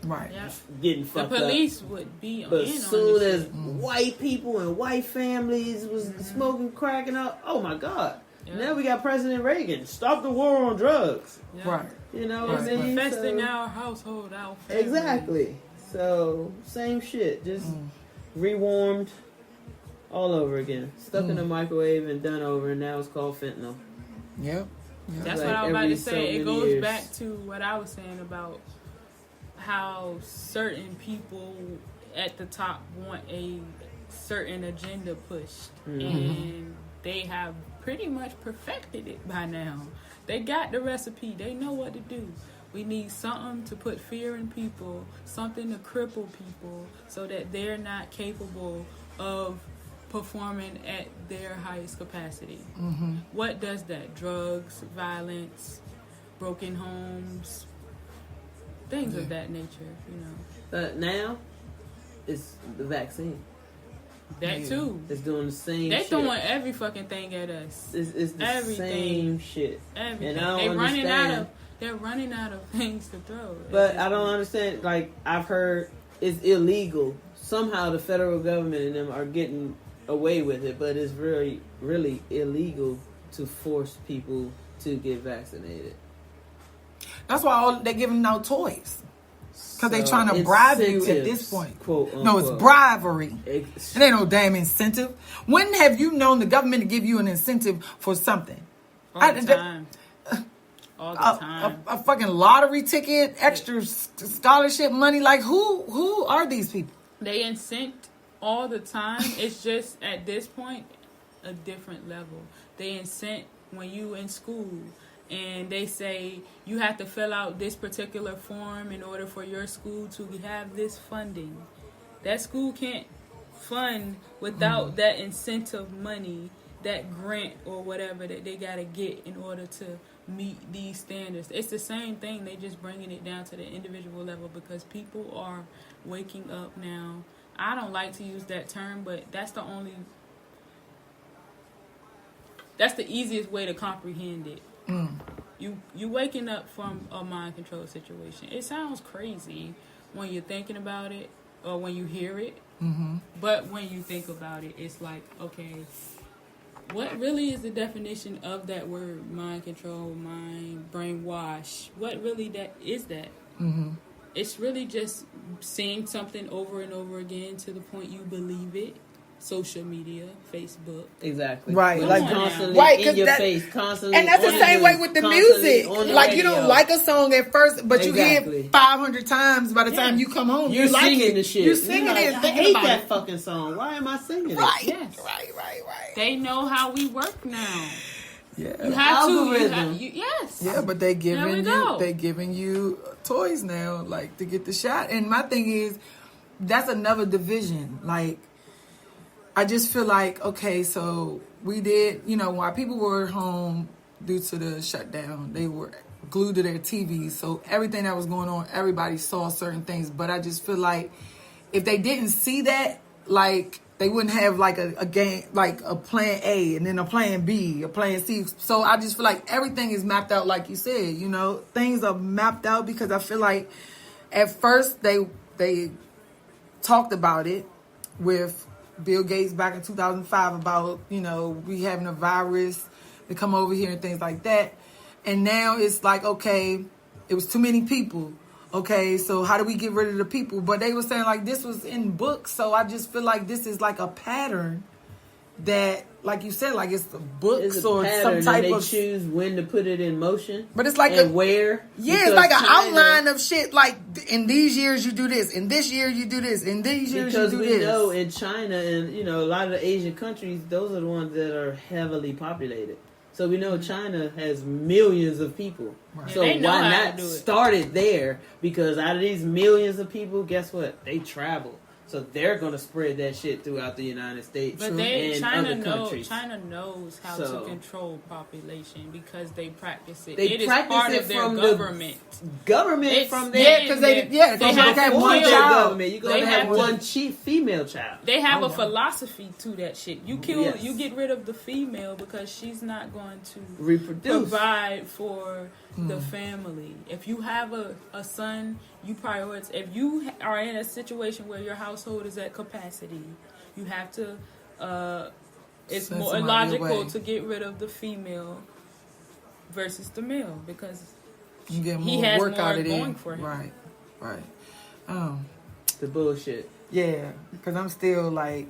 getting fucked up.
The police would be on.
But as soon as white people and white families was smoking crack and all, oh my God. Yeah. Now we got President Reagan. Stop the war on drugs.
Yeah.
Right.
You know what I mean?
Infesting our household, our family.
Exactly. So, same shit. Just rewarmed all over again. Stuck in the microwave and done over, and now it's called fentanyl.
Yep.
That's what I was about to say. It goes back to what I was saying about how certain people at the top want a certain agenda pushed. And they have pretty much perfected it by now. They got the recipe. They know what to do. We need something to put fear in people, something to cripple people so that they're not capable of performing at their highest capacity. What does that? Drugs, violence, broken homes, things of that nature,
But now, it's the vaccine.
That too.
It's doing the same
They're
shit.
throwing every fucking thing at us.
It's the same shit.
Everything.
And I don't understand.
They're running out of things to throw.
But I don't understand. Like, I've heard it's illegal. Somehow the federal government and them are getting away with it, but it's really, really illegal to force people to get vaccinated.
That's why they're giving out toys. Because they're trying to bribe you at this point.
Quote, unquote.
No, it's bribery. It ain't no damn incentive. When have you known the government to give you an incentive for something?
All the time.
A fucking lottery ticket, extra scholarship money. Like, who are these people?
They incent all the time. It's just, at this point, a different level. They incent when you in school. And they say you have to fill out this particular form in order for your school to have this funding. That school can't fund without that incentive money, that grant or whatever that they got to get in order to meet these standards. It's the same thing. They just bringing it down to the individual level because people are waking up now. I don't like to use that term, but that's the easiest way to comprehend it. You waking up from a mind control situation. It sounds crazy when you're thinking about it or when you hear it. But when you think about it, it's like, okay, what really is the definition of that word? Mind control, mind, brainwash. What really is that? It's really just seeing something over and over again to the point you believe it. Social media, Facebook.
Exactly.
Right.
Like constantly in your face, constantly.
And that's the same way with the music. Like, you don't like a song at first, but you hear it 500 times by the time you come home.
You're
like
singing
it.
the shit.
You're singing it.
I hate that fucking song. Why am I singing it?
Right.
Yes.
Right.
They know how we work now.
Yeah.
You have
Algorithm.
yes.
Yeah, but they giving you toys now, like, to get the shot. And my thing is, that's another division. Like, I just feel like, okay, so we did, while people were home due to the shutdown, they were glued to their TVs. So everything that was going on, everybody saw certain things. But I just feel like if they didn't see that, like, they wouldn't have like a game, like a plan A and then a plan B, a plan C. So I just feel like everything is mapped out, like you said, things are mapped out because I feel like at first they talked about it with Bill Gates back in 2005 about, we having a virus to come over here and things like that. And now it's like, okay, it was too many people. Okay, so how do we get rid of the people? But they were saying like this was in books. So I just feel like this is like a pattern that, like you said, like it's the books or some type
and they
of
choose when to put it in motion.
But it's like
where.
Yeah, it's like an outline of shit. Like in these years you do this, in this year you do this, in these years you do this.
Because we know in China and a lot of the Asian countries, those are the ones that are heavily populated. So we know China has millions of people.
Right.
So
They know
why
how to
not
do it.
start it there? Because out of these millions of people, guess what? They travel. So they're going to spread that shit throughout the United States
But
and other countries.
China knows how
So-
to control population because they practice it.
They
It is
practice
part
it
of their
from the
government.
Government
It's-
from
yeah,
there.
because
they
they
have
have
to
one
kill
child.
Government. You're going
They
to
have
have
to-
one female child.
They have
Oh,
a
wow.
philosophy to that shit. You kill,
Yes.
you get rid of the female because she's not going to
Reproduce.
provide for the family. If you have a son, you prioritize. If you are in a situation where your household is at capacity, you have to. It's
Send
more
somebody
logical
away.
to get rid of the female versus the male because
You get
he
more
has
work
more
out of it.
going for him.
Right.
The bullshit.
Yeah, because I'm still like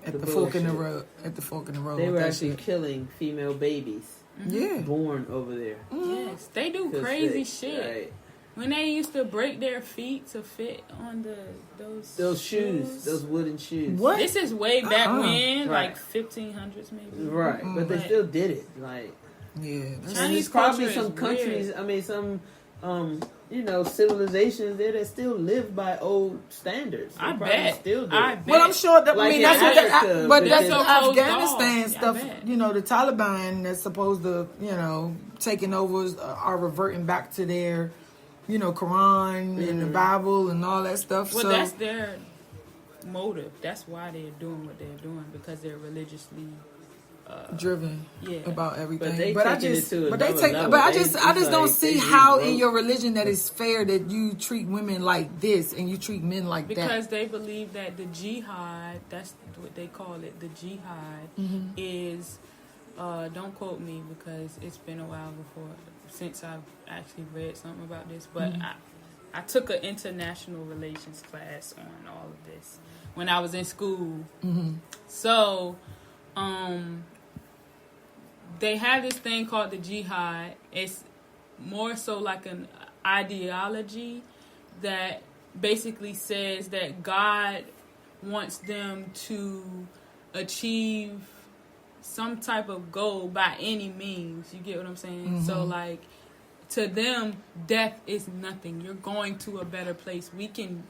at
The
the fork in the
bullshit.
road. At the fork in the road.
They
with
were
that
actually
shit.
killing female babies
Yeah.
born over there.
Yes, they do
'Cause
crazy
they-
shit.
Right.
When they used to break their feet to fit on
Those shoes, those wooden shoes.
What?
This is way back when,
Right.
like 1500s maybe.
Right, but they
But-
still did it. Like,
Yeah. That's,
Chinese
and there's probably
culture is
some countries.
weird.
I mean, some civilizations there that still live by old standards. They
I
probably
bet.
Still do.
I
it.
bet.
well, I'm sure that.
Like
I mean,
in
that's what.
Africa,
But
but
that's
then-
Afghanistan
Yeah, I
stuff.
bet.
You know, the Taliban that's supposed to, taking over are reverting back to their, Quran and the Bible and all that stuff.
Well,
so
that's their motive. That's why they're doing what they're doing because they're religiously.
driven
Yeah.
about everything.
they
But I
taking it
just,
to
but they
another
take,
level.
but I
They-
just
it's
don't
like
see
they
how in
rewrote-
your religion that is fair that you treat women like this and you treat men like that.
Because they believe that the jihad, that's what they call it, the jihad is, don't quote me because it's been a while since I've actually read something about this, but I took an international relations class on all of this when I was in school. So, they have this thing called the jihad. It's more so like an ideology that basically says that God wants them to achieve some type of goal by any means. You get what I'm saying? So like to them, death is nothing. You're going to a better place.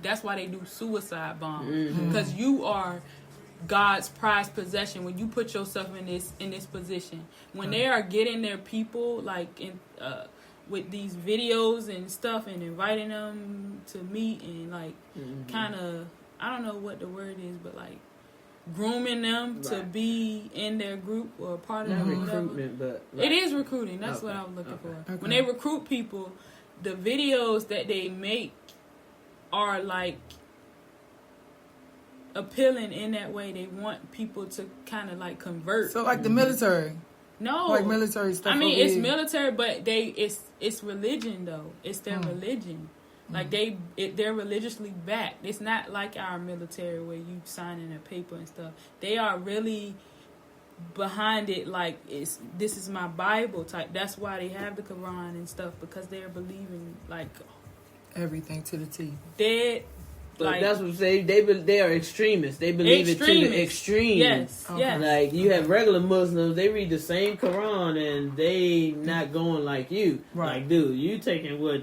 That's why they do suicide bombs. Because you are God's prized possession when you put yourself in this position. When they are getting their people like in with these videos and stuff and inviting them to meet and like kind of, I don't know what the word is, but like grooming them to be in their group or part of
Not
them. Whatever.
recruitment, but
It is recruiting. That's what I was looking for. When they recruit people, the videos that they make are like appealing in that way. They want people to kind of like convert.
so like the military,
No,
like military stuff.
I mean,
over
it's
here.
military, but it's religion though. It's their religion. Like they're religiously backed. It's not like our military where you sign in a paper and stuff. They are really behind it. Like this is my Bible type. That's why they have the Quran and stuff because they're believing like
everything to the T.
dead.
But
Like,
that's what I'm saying. They are extremists. They believe it to the extreme.
Yes,
Okay.
yes.
Like you have regular Muslims, they read the same Quran and they not going like you.
Right.
Like, dude, you taking what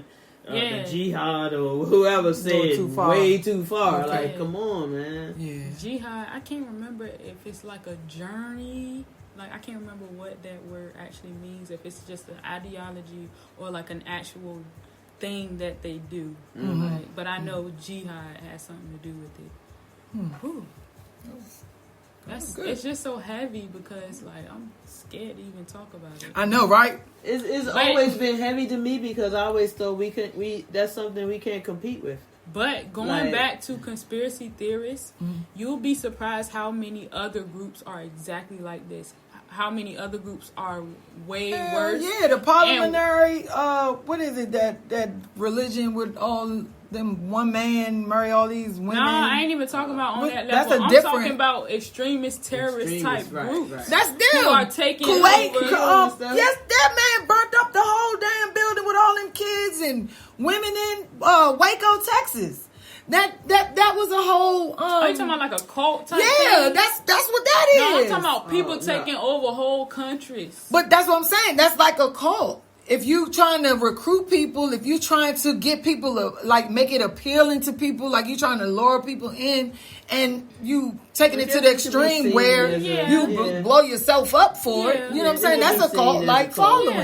Yeah.
the jihad or whoever said
too far.
way too far.
Okay.
Like, come on, man.
Yeah.
Jihad, I can't remember if it's like a journey. Like, I can't remember what that word actually means. If it's just an ideology or like an actual thing that they do. Like, but I know jihad has something to do with it. Whew.
Good.
It's just so heavy because like I'm scared to even talk about it.
I know, right?
It's
But-
always been heavy to me because I always thought that's something we can't compete with.
But going
Like-
back to conspiracy theorists, you'll be surprised how many other groups are exactly like this. How many other groups are way
Hell
worse.
yeah, the parliamentary. What is it that religion with all them one man marry all these women?
No, I ain't even talking about on
What-
that
that's
level.
a
I'm
different-
talking about extremist terrorist
Extremist,
type
right,
groups.
right.
That's them.
Who are taking
Kuwait.
over
and stuff.
Yes, that man burnt up the whole damn building with all them kids and women in Waco, Texas. That was a whole.
Are you talking about like a cult type
Yeah,
thing?
that's what that
No, I'm talking about people taking over whole countries.
But that's what I'm saying. That's like a cult. If you trying to recruit people, if you trying to get people to, like, make it appealing to people, like you trying to lure people in, and you taking it to the extreme where you blow yourself up for it. You know what I'm saying? That's a cult like following.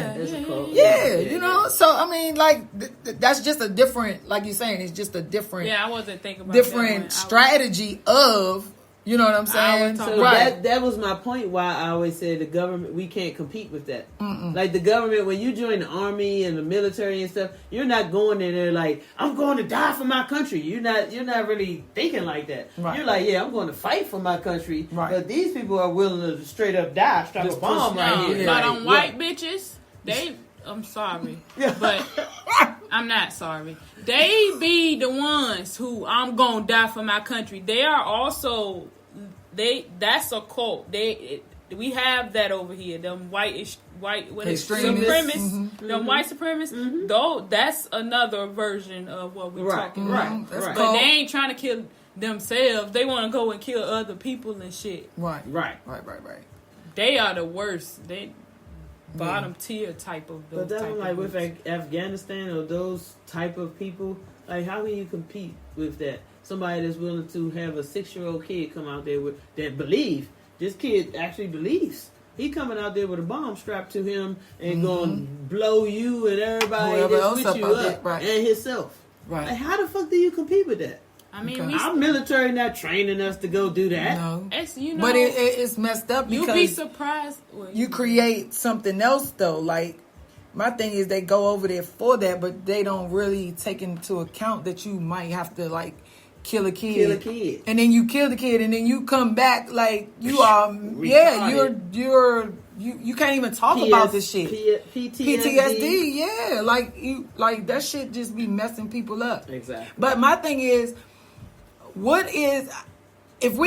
Yeah, you know. So I mean, like that's just a different, like you're saying, it's just a different.
Yeah, I wasn't thinking about
different strategy of. You know what I'm saying?
So that was my point why I always said the government, we can't compete with that. Like the government, when you join the army and the military and stuff, you're not going in there like, I'm going to die for my country. You're not really thinking like that. Right. You're like, yeah, I'm going to fight for my country. Right. But these people are willing to straight up die, strap a bomb right here.
But on white bitches, I'm sorry, but I'm not sorry. They be the ones who I'm gonna die for my country. They are also that's a cult. We have that over here. Them white supremacists. Them white supremacists. Though that's another version of what we're talking about. But they ain't trying to kill themselves. They want to go and kill other people and shit.
Right.
They are the worst. They bottom tier type of those.
But that's like with Afghanistan or those type of people, like how can you compete with that? Somebody that's willing to have a 6-year-old kid come out there that believe. This kid actually believes. He coming out there with a bomb strapped to him and going to blow you and everybody that's with you up and himself. Right. Like how the fuck do you compete with that?
I mean,
our military not training us to go do that.
No. But it's messed up because
you'd be surprised.
You create something else though. Like my thing is, they go over there for that, but they don't really take into account that you might have to like kill a kid, and then you kill the kid, and then you come back like you are. You can't even talk about this shit. PTSD. Yeah, like that shit just be messing people up.
Exactly.
But my thing is, if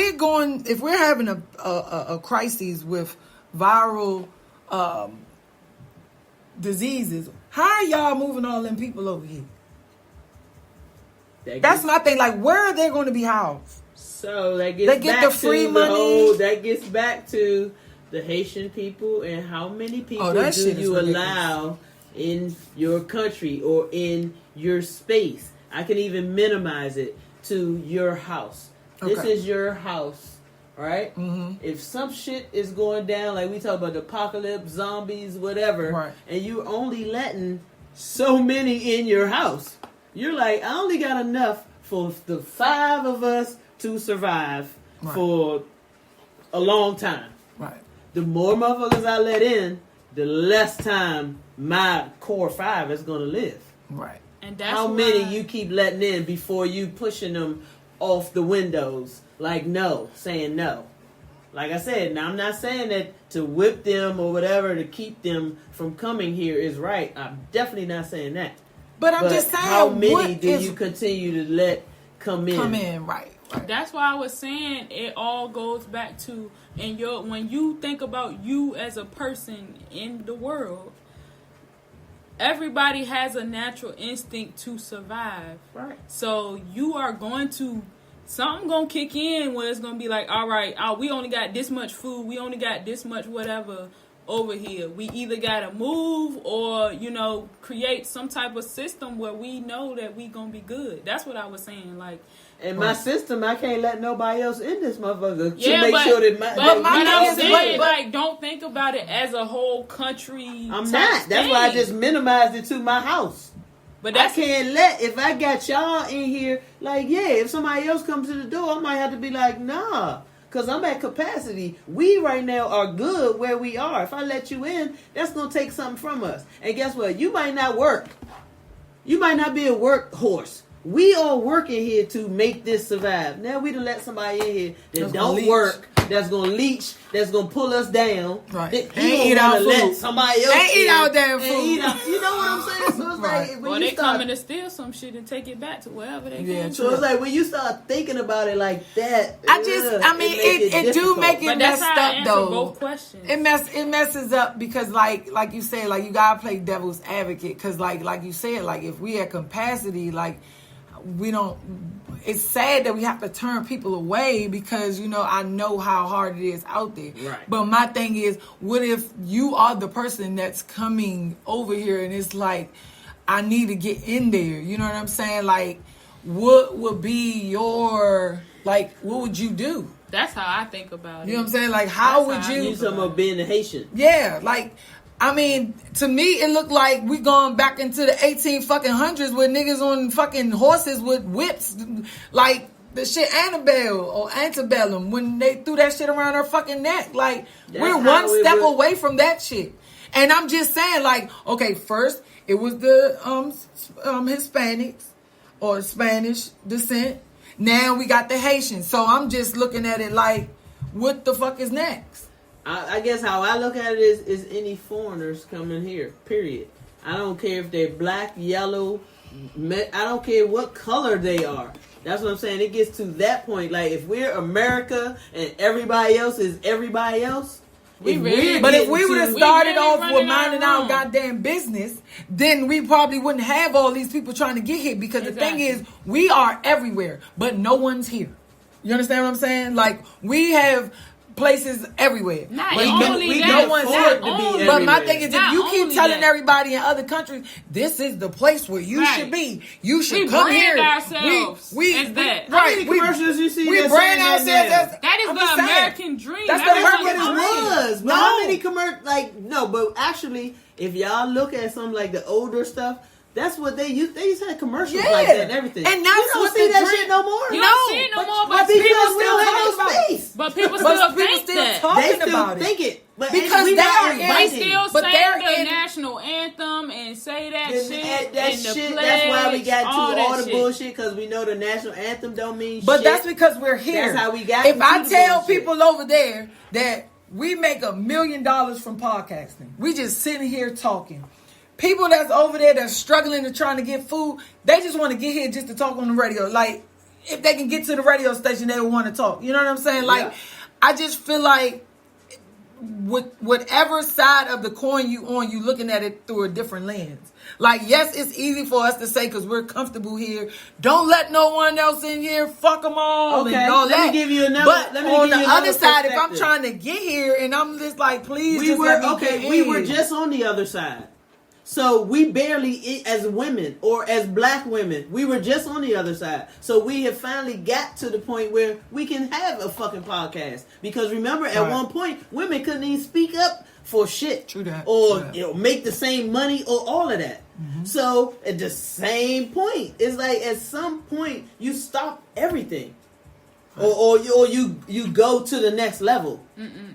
we're having a crisis with viral diseases, how are y'all moving all them people over here? That's my thing. Like, where are they going to be housed?
So that gets back the free money. That gets back to the Haitian people and how many people do you allow in your country or in your space. I can even minimize it to your house. Okay. This is your house, right? Mm-hmm. If some shit is going down, like we talk about the apocalypse, zombies, whatever, and you only letting so many in your house, you're like, I only got enough for the 5 of us to survive for a long time. Right. The more motherfuckers I let in, the less time my core 5 is going to live. Right. And that's how many you keep letting in before you pushing them off the windows, like saying no. Like I said, now I'm not saying that to whip them or whatever to keep them from coming here is right. I'm definitely not saying that. But I'm just saying, how many do you continue to let come in? Come in,
right.
That's why I was saying it all goes back to when you think about you as a person in the world, everybody has a natural instinct to survive. Right. So you are going to, something going to kick in where it's going to be like, all right, we only got this much food. We only got this much whatever over here. We either got to move or, create some type of system where we know that we going to be good. That's what I was saying. Like,
in my system, I can't let nobody else in this motherfucker to make sure that
I'm saying, like, don't think about it as a whole country.
I'm not. That's why I just minimized it to my house. But I can't if I got y'all in here, like, if somebody else comes to the door, I might have to be like, nah, because I'm at capacity. We right now are good where we are. If I let you in, that's going to take something from us. And guess what? You might not work. You might not be a workhorse. We all working here to make this survive. Now we done let somebody in here that don't work, that's gonna leech, that's gonna pull us down. Right. Ain't eat our food. Let somebody else
ain't eat our damn food.
You know what I'm saying? So it's like when
they coming to steal some shit and take it back to wherever they go.
So it's like when you start thinking about it like that.
It do make it messed up though.
Both questions.
It messes up because like you said, like you gotta play devil's advocate because like you said, like if we had capacity, like it's sad that we have to turn people away because, I know how hard it is out there.
Right.
But my thing is, what if you are the person that's coming over here and it's like, I need to get in there. You know what I'm saying? Like, what would be your, what would you do?
That's how I think about it.
You know what I'm saying? Like, how would you?
You talking about being a Haitian?
Yeah, to me, it looked like we going back into the 1800s with niggas on fucking horses with whips, like the shit Antebellum, when they threw that shit around her fucking neck. Like, we're one step away from that shit. And I'm just saying, okay, first, it was the Hispanics or Spanish descent. Now we got the Haitians. So I'm just looking at it like, what the fuck is next?
I guess how I look at it is any foreigners coming here, period. I don't care if they're black, yellow, I don't care what color they are. That's what I'm saying. It gets to that point. Like, if we're America and everybody else is everybody else,
if we would have started off with minding our goddamn business, then we probably wouldn't have all these people trying to get here. Because the thing is, we are everywhere, but no one's here. You understand what I'm saying? Like, we have places everywhere.
But
my thing is, if you keep telling everybody in other countries, this is the place where you should be, you should come here.
We as that.
How many commercials you see?
We brand ourselves as
that is the American dream.
That's the American
dream. But how many commercials? But actually, if y'all look at some like the older stuff. That's what they used. They used to have commercials like that and everything.
And that's
you don't see that shit no more.
You don't see it no more, but people still have no space. But people still think that.
They still think it. But
because
they still say the national anthem and say that shit.
That's why we got to all the bullshit, because we know the national anthem don't mean shit.
But that's because we're here.
That's how we got.
If I tell people over there that we make $1 million from podcasting, we just sitting here talking. People that's over there that's struggling and trying to get food, they just want to get here just to talk on the radio. Like, if they can get to the radio station, they will want to talk. You know what I'm saying? Like, I just feel like with whatever side of the coin you on, you looking at it through a different lens. Like, yes, it's easy for us to say because we're comfortable here. Don't let no one else in here. Fuck them all.
Okay,
and all
let
that.
me give you another.
But on the other side, if I'm trying to get here and I'm just like, please, let me get in.
We were just on the other side. So we barely, as women or as black women, we were just on the other side. So we have finally got to the point where we can have a fucking podcast. Because remember, at one point, women couldn't even speak up for shit.
True that.
Or make the same money or all of that. Mm-hmm. So at the same point, it's like at some point you stop everything. Or you go to the next level.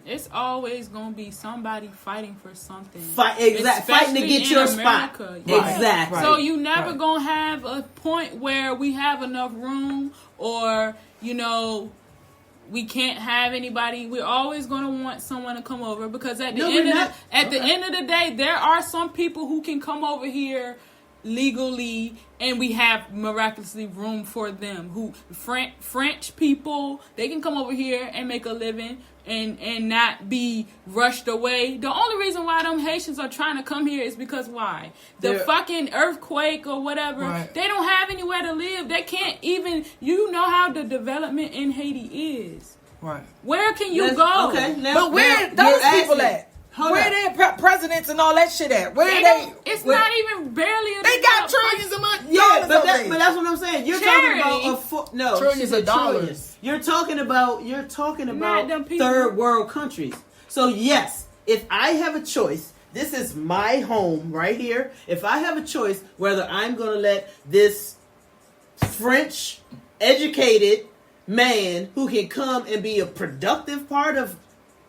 It's always gonna be somebody fighting for something.
Fighting to get your spot.
Right.
Exactly.
So you never gonna have a point where we have enough room, or we can't have anybody. We're always gonna want someone to come over, because at the end of the day, there are some people who can come over here legally, and we have miraculously room for them. Who French people, they can come over here and make a living and not be rushed away. The only reason why them Haitians are trying to come here is because why? The fucking earthquake or whatever. Right. They don't have anywhere to live. They can't even. You know how the development in Haiti is. Right. Where can you go?
Okay.
But where those people at? Where their presidents and all that shit at?
It's not even barely.
They got trillions of money.
Yeah, but that's what I'm saying. You're talking about
trillions of dollars.
You're talking about third world countries. So yes, if I have a choice, this is my home right here. If I have a choice whether I'm going to let this French educated man who can come and be a productive part of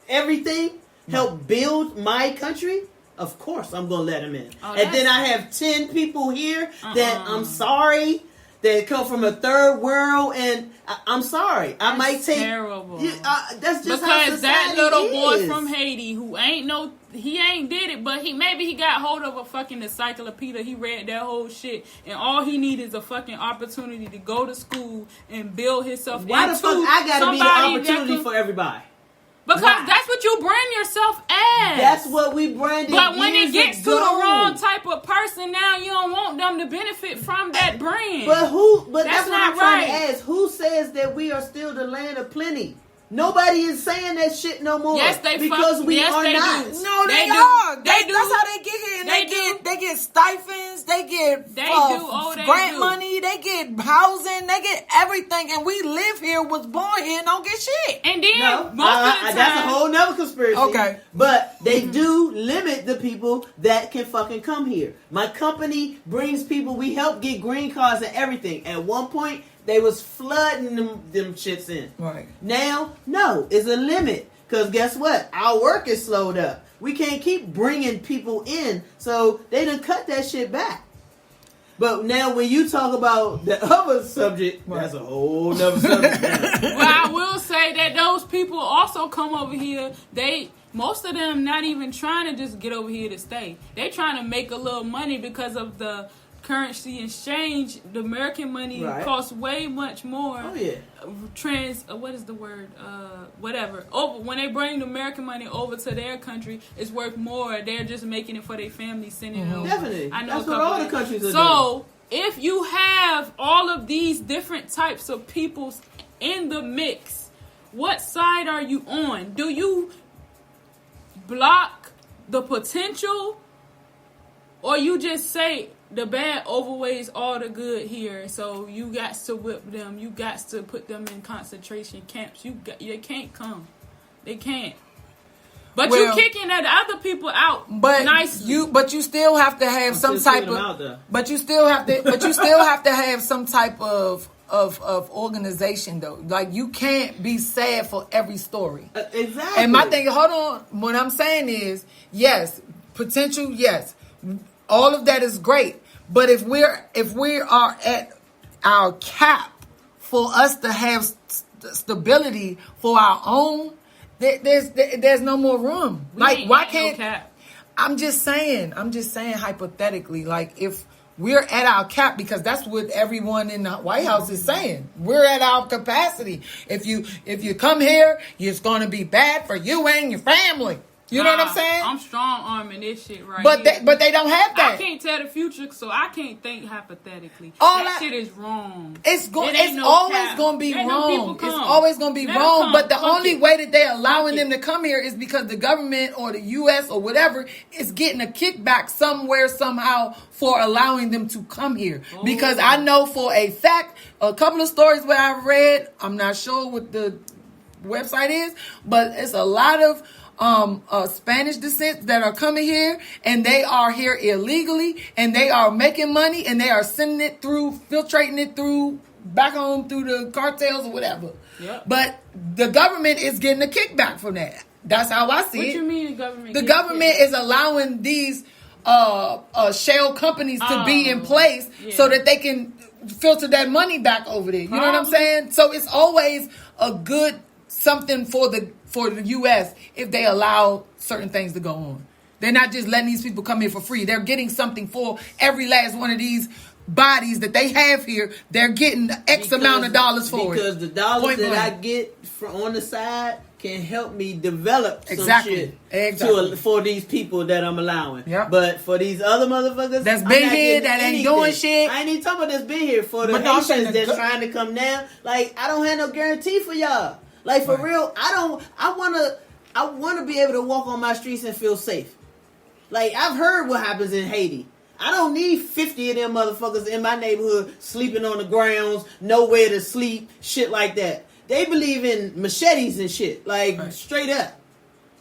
everything, help build my country, of course I'm going to let him in. And then I have 10 people here that I'm sorry, that come from a third world, and I'm sorry. I might take...
terrible.
That's just
because that little boy from Haiti who he ain't did it, but maybe he got hold of a fucking encyclopedia. He read that whole shit, and all he needs is a fucking opportunity to go to school and build himself.
Why the fuck I gotta be the opportunity for everybody?
Because
Why?
that's what you brand yourself as.
That's what we branded.
But when it
years
gets to
ago.
the wrong type of person, now you don't want them to benefit from that brand.
But who? But
That's
that's what
not
I'm trying
right.
to ask. Who says that we are still the land of plenty? Nobody is saying that shit no more.
Yes, they
because we
yes,
are
they
not.
do.
No, they
do.
are.
They do.
That's how they get here. And they get stipends. They get
They do. Oh, they
grant
do.
money. They get housing. They get everything. And we live here, was born here, and don't get shit.
And then
No,
most of the time,
that's a whole nother conspiracy.
Okay.
But they do limit the people that can fucking come here. My company brings people. We help get green cards and everything. At one point, they was flooding them shits in.
Right.
Now, no, it's a limit. Because guess what? Our work is slowed up. We can't keep bringing people in. So they done cut that shit back. But now when you talk about the other subject, that's a whole nother subject.
well, I will say that those people also come over here. Most of them not even trying to just get over here to stay. They trying to make a little money because of the currency exchange. The American money costs way much more.
Oh yeah.
What is the word? Whatever. When they bring the American money over to their country, it's worth more. They're just making it for their family, sending it over.
Definitely.
I know
That's what all the countries are doing.
So if you have all of these different types of peoples in the mix, what side are you on? Do you block the potential, or you just say the bad overweighs all the good here, so you got to whip them, you got to put them in concentration camps, they can't come, they can't. But you kicking at other people out,
but
nicely.
you still have to have some type of, but you still have to have some type of organization though. Like you can't be sad for every story.
Exactly.
And my thing, hold on, what I'm saying is, yes, potential, yes. All of that is great, but if we are at our cap for us to have stability for our own, there's no more room. Like why can't? No cap. I'm just saying hypothetically, like if we're at our cap, because that's what everyone in the White House is saying. We're at our capacity. If you come here, it's going to be bad for you and your family. You know what I'm saying?
I'm strong arming this shit right
but
here.
But they don't have that.
I can't tell the future, so I can't think hypothetically. That shit is wrong.
It's always going to be wrong. It's always going to be wrong. But the only way that they're allowing them to come here is because the government or the U.S. or whatever is getting a kickback somewhere, somehow, for allowing them to come here. Oh. Because I know for a fact, a couple of stories where I've read, I'm not sure what the website is, but it's a lot of Spanish descent that are coming here, and they are here illegally, and they are making money, and they are sending it through, filtrating it through, back home through the cartels or whatever. Yep. But the government is getting a kickback from that. That's how I see it.
What you mean the government?
The government is allowing these shell companies to be in place so that they can filter that money back over there. You know what I'm saying? So it's always a good something for the U.S. if they allow certain things to go on. They're not just letting these people come here for free. They're getting something for every last one of these bodies that they have here. They're getting X amount of dollars for it.
Because the dollars that I get on the side can help me develop some shit for these people that I'm allowing. Yep. But for these other motherfuckers
that's been here, that ain't doing shit.
I ain't even talking about that's been here. For the Haitians that's trying to come down, like I don't have no guarantee for y'all. Like for real, I wanna be able to walk on my streets and feel safe. Like I've heard what happens in Haiti. I don't need 50 of them motherfuckers in my neighborhood sleeping on the grounds, nowhere to sleep, shit like that. They believe in machetes and shit, like straight up.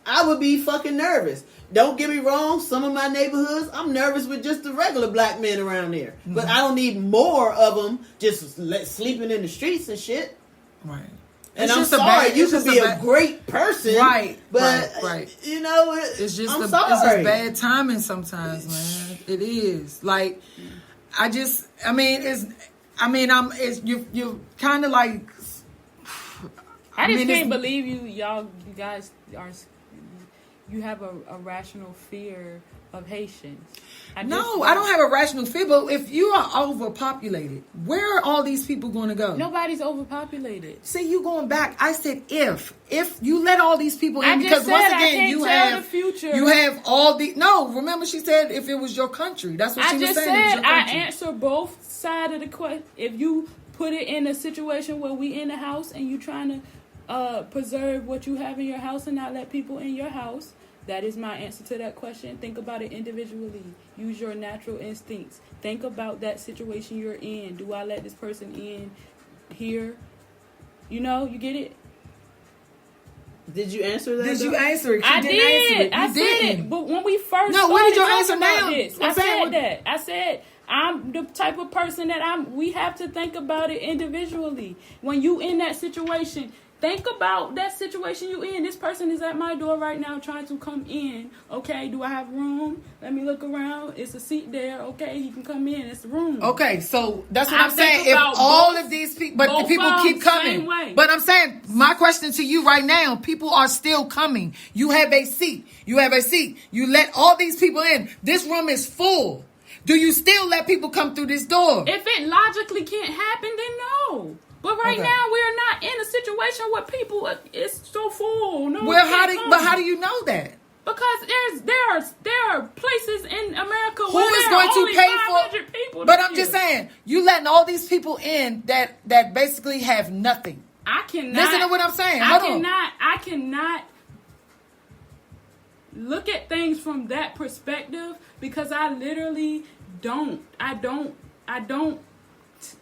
I would be fucking nervous. Don't get me wrong, some of my neighborhoods, I'm nervous with just the regular black men around there. Mm-hmm. But I don't need more of them just sleeping in the streets and shit.
Right.
And I'm sorry, you could be a great person,
right?
But you know,
it's just
I'm
sorry. It's just bad timing sometimes, man. It is. Like, it's you kind of like.
I just can't believe you guys are. You have a rational fear of Haitians.
I don't have a rational fear, but if you are overpopulated, where are all these people going to go?
Nobody's overpopulated.
See, you going back. I said if you let all these people in,
because
once again,
I can't
you
tell
have
the future.
You have all the remember she said if it was your country. That's what she was saying.
I just said I answer both sides of the question. If you put it in a situation where we in the house and you trying to preserve what you have in your house and not let people in your house, that is my answer to that question. Think about it individually. Use your natural instincts. Think about that situation you're in. Do I let this person in here? You get it?
Did you answer that?
Did you answer it?
I did.
I
said it. But when we first
what is your answer now?
I said that. I said I'm the type of person that we have to think about it individually. When you in that situation, think about that situation you in. This person is at my door right now trying to come in. Okay, do I have room? Let me look around. It's a seat there. Okay, he can come in. It's the room.
Okay, so that's what I'm saying. If all of these people, but the people keep coming. But I'm saying, my question to you right now, people are still coming. You have a seat. You let all these people in. This room is full. Do you still let people come through this door?
If it logically can't happen, then no. But right now we're not in a situation where people it's so full. No.
Well, how do you know that?
Because there are places in America
who
where
is
there
going
are
to
only
pay
500
for
people.
But I'm just saying, you letting all these people in that basically have nothing.
I cannot
listen to what I'm saying.
I cannot look at things from that perspective because I literally don't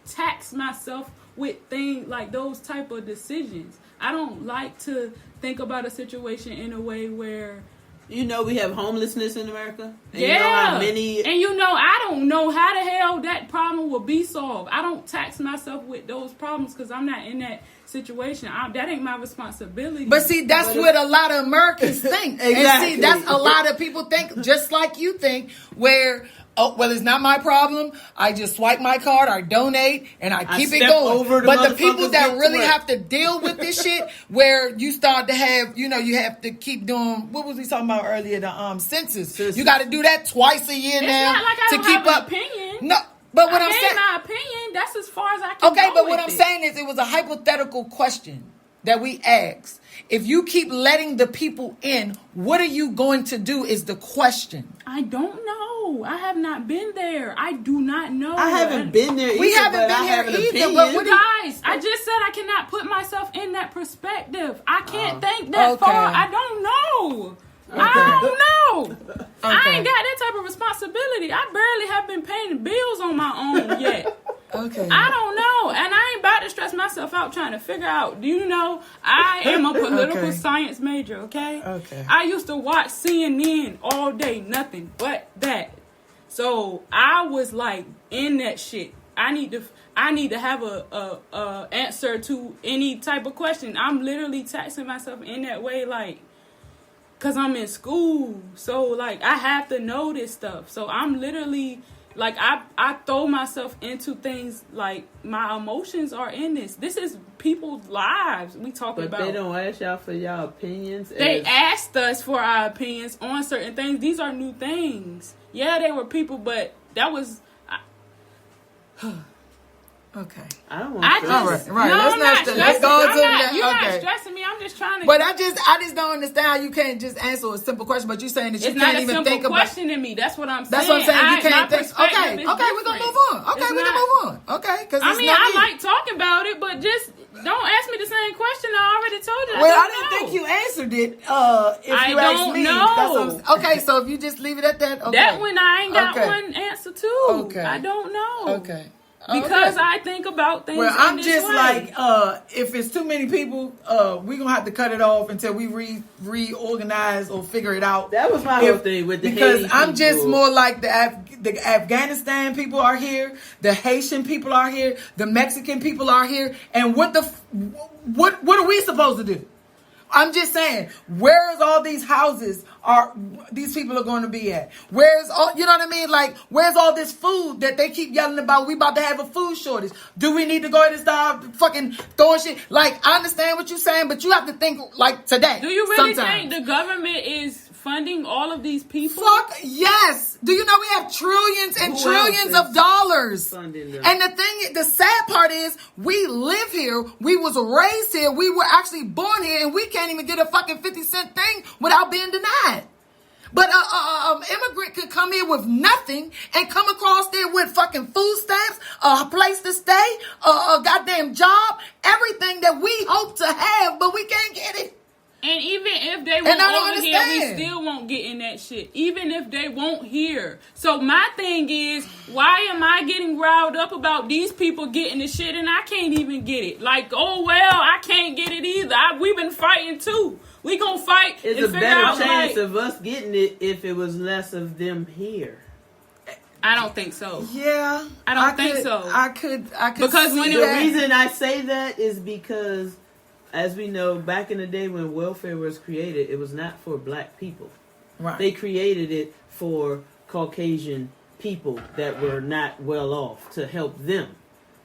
tax myself with things like those type of decisions. I don't like to think about a situation in a way where
we have homelessness in America. And
yeah,
you know how many.
And I don't know how the hell that problem will be solved. I don't tax myself with those problems because I'm not in that situation. That ain't my responsibility.
But see, that's what a lot of Americans think.
Exactly.
And see, that's a lot of people think, just like you think, where it's not my problem. I just swipe my card, I donate, and I keep it going. But the people that really have to deal with this shit, where you start to have, you have to keep doing, what was we talking about earlier, the census. You got to do that twice a year now.
It's not like I don't have an opinion.
No, but what
I'm saying, my opinion, that's as far as I can go.
Okay, but what I'm saying is it was a hypothetical question that we asked. If you keep letting the people in, what are you going to do is the question.
I don't know. I have not been there. I do not know.
I haven't been there either.
We haven't been here either. But
guys, I just said I cannot put myself in that perspective. I can't think that far. I don't know. Okay. I don't know. Okay. I ain't got that type of responsibility. I barely have been paying bills on my own yet.
Okay.
I don't know. And I ain't about to stress myself out trying to figure out. Do you know, I am a political science major, okay?
Okay.
I used to watch CNN all day, nothing but that. So I was like in that shit. I need to have a answer to any type of question. I'm literally taxing myself in that way, like, cause I'm in school. So like I have to know this stuff. So I'm literally like I throw myself into things, like my emotions are in this. This is people's lives we talking about.
But they don't ask y'all for y'all opinions.
They asked us for our opinions on certain things. These are new things. Yeah, they were people, but that was.
Okay.
I don't want to.
All right.
No,
Let's go to that.
You're
okay.
not stressing me. I'm just trying to.
But I just don't understand how you can't just answer a simple question. But you're saying that you can't even think about.
It's not a simple question to me. That's what I'm saying.
That's what I'm saying. You can't think. Okay,
we're
gonna move on. Okay, we're gonna move on. Okay, because
I like talking about it, but just don't ask me the same question. I already told you.
Well, I didn't think you answered it. If you asked me,
know.
Okay, so if you just leave it at that. Okay.
That one I ain't got one answer to.
Okay.
I don't know.
Okay.
Because I think about things.
Well, I'm
in
just
way.
like, if it's too many people, we're gonna have to cut it off until we reorganize or figure it out.
That was my whole thing with the
because
Haiti
I'm just
people.
more like the Afghanistan people are here, the Haitian people are here, the Mexican people are here, and what are we supposed to do? I'm just saying, where's all these houses these people are going to be at? Where's all, you know what I mean? Like, where's all this food that they keep yelling about? We about to have a food shortage. Do we need to go ahead and start fucking throwing shit? Like, I understand what you're saying, but you have to think like today.
Do you really think the government is funding all of these people?
Fuck yes. Do you know we have trillions and
Who
trillions
else
of
is
dollars?
funding them?
And the sad part is we live here, we was raised here, we were actually born here, and we can't even get a fucking 50-cent thing without being denied. But immigrant could come here with nothing and come across there with fucking food stamps, a place to stay, a goddamn job, everything that we hope to have, but we can't get it.
And even if they won't over here, we still won't get in that shit. Even if they won't here. So my thing is, why am I getting riled up about these people getting the shit and I can't even get it? Like, oh well, I can't get it either. We've been fighting too. We gonna fight.
It's a better chance of us getting it if it was less of them here.
I don't think so.
Yeah,
I don't think so.
I could
because
see
when
The reason I say that is because, as we know, back in the day when welfare was created, it was not for black people.
Right.
They created it for Caucasian people that were not well off to help them.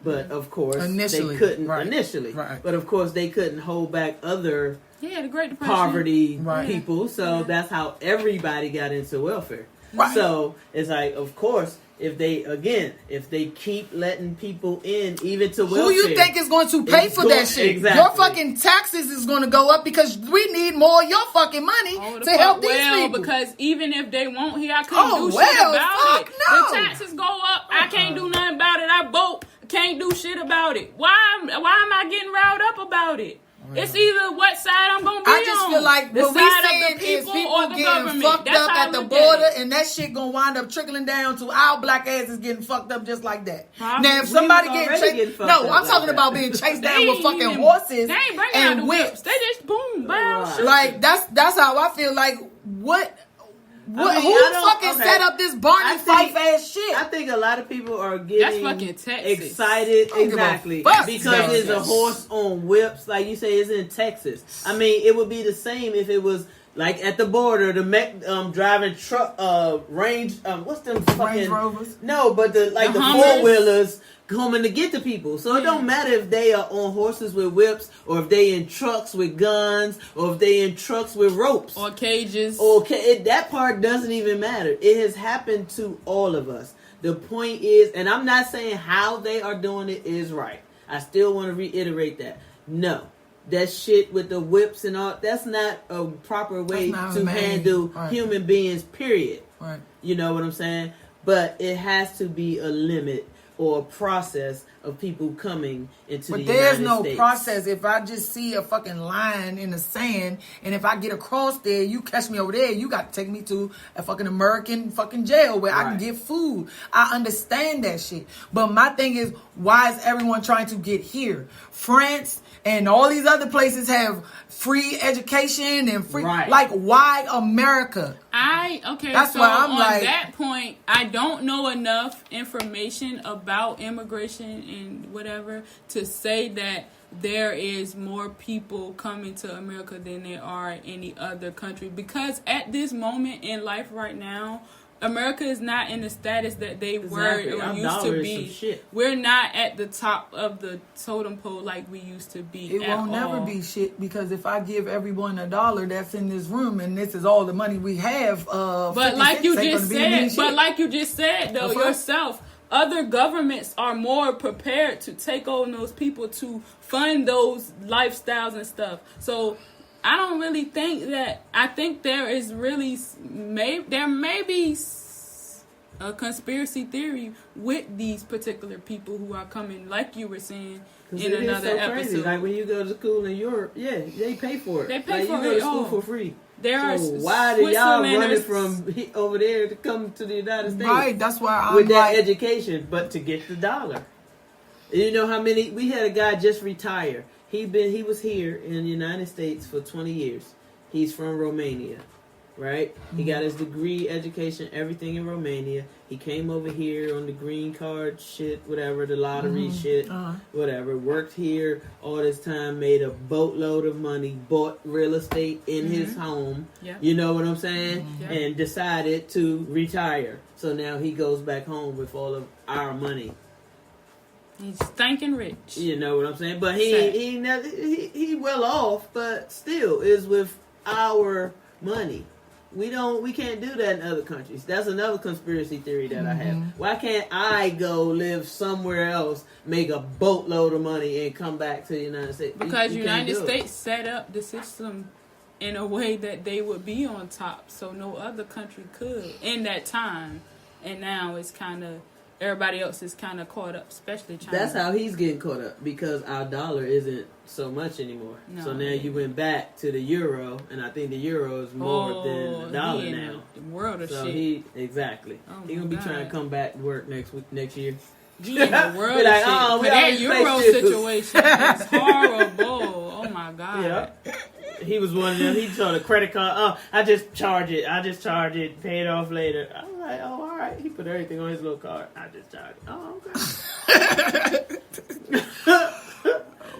But of course,
initially,
they couldn't
right.
But of course, they couldn't hold back other
the Great Depression.
poverty people. So that's how everybody got into welfare.
Right.
So it's like, of course, if they keep letting people in, even to welfare,
who you think is going to pay for that shit?
Exactly.
Your fucking taxes is going to go up because we need more of your fucking money to help these people.
Because even if they won't here, I couldn't do shit
fuck
about it.
no.
The taxes go up. I can't do nothing about it. I vote. Can't do shit about it. Why am I getting riled up about it? It's either what side I'm gonna be on.
I just feel like what we saying is people getting fucked up at the border, and that shit gonna wind up trickling down to our black asses getting fucked up just like that. Now, if somebody getting chased, I'm talking about being chased down with fucking horses
they ain't bringing out
and
the
whips.
They just boom, bam, shoot.
Like that's how I feel. Like what? Who fucking set up this Barney Fife ass shit?
I think a lot of people are getting
fucking Texas.
excited, exactly, because there's a horse on whips, like you say, it's in Texas. I mean, it would be the same if it was like at the border, the driving truck, what's them fucking
Range Rovers?
No, but the 4-wheelers coming to get the people. So it don't matter if they are on horses with whips, or if they in trucks with guns, or if they in trucks with ropes
or cages.
That part doesn't even matter. It has happened to all of us. The point is, and I'm not saying how they are doing it is right. I still want to reiterate that. No. That shit with the whips and all, that's not a proper way to handle human beings, period.
Right.
You know what I'm saying? But it has to be a limit or a process of people coming into the United States. But there's no
process. If I just see a fucking line in the sand, and if I get across there, you catch me over there, you got to take me to a fucking American fucking jail where I can get food. I understand that shit. But my thing is, why is everyone trying to get here? France and all these other places have free education and free, like, why America?
That's why I'm on that point, I don't know enough information about immigration and whatever to say that there is more people coming to America than there are in any other country, because at this moment in life right now, America is not in the status that they were or used to be. We're not at the top of the totem pole like we used to be.
It won't never be shit, because if I give everyone $1 that's in this room, and this is all the money we have,
but like you just said, though, yourself, other governments are more prepared to take on those people to fund those lifestyles and stuff. So I don't really think that. I think there is really there may be a conspiracy theory with these particular people who are coming, like you were saying in another episode.
Crazy. Like when you go to school in Europe, they pay for it.
They pay for
it. You go to school for free.
Why
do y'all running from over there to come to the United States?
Right, that's why I'm
with that education, but to get the dollar. You know how many? We had a guy just retire. He was here in the United States for 20 years. He's from Romania, right? Mm-hmm. He got his degree, education, everything in Romania. He came over here on the green card shit, whatever, the lottery shit, whatever. Worked here all this time, made a boatload of money, bought real estate in his home. Yeah. You know what I'm saying? Yeah. And decided to retire. So now he goes back home with all of our money.
He's stinking rich.
You know what I'm saying? But he well off, but still is with our money. We can't do that in other countries. That's another conspiracy theory that I have. Why can't I go live somewhere else, make a boatload of money, and come back to the United States?
Because United States set up the system in a way that they would be on top, so no other country could in that time. And now it's kind of, everybody else is kind of caught up, especially China.
That's how he's getting caught up, because our dollar isn't so much anymore.
No.
So now you went back to the euro, and I think the euro is more than the dollar now.
The world of
so
shit.
He gonna be trying to come back to work next year.
He in the world
Be like,
of shit.
oh, we
But that
already
Euro
placed this.
situation is horrible. Oh my God.
Yeah. He was one of them. He told a credit card, oh, I just charge it, pay it off later. I was like, oh, all right. He put everything on his little card. I just charge it. Oh, okay.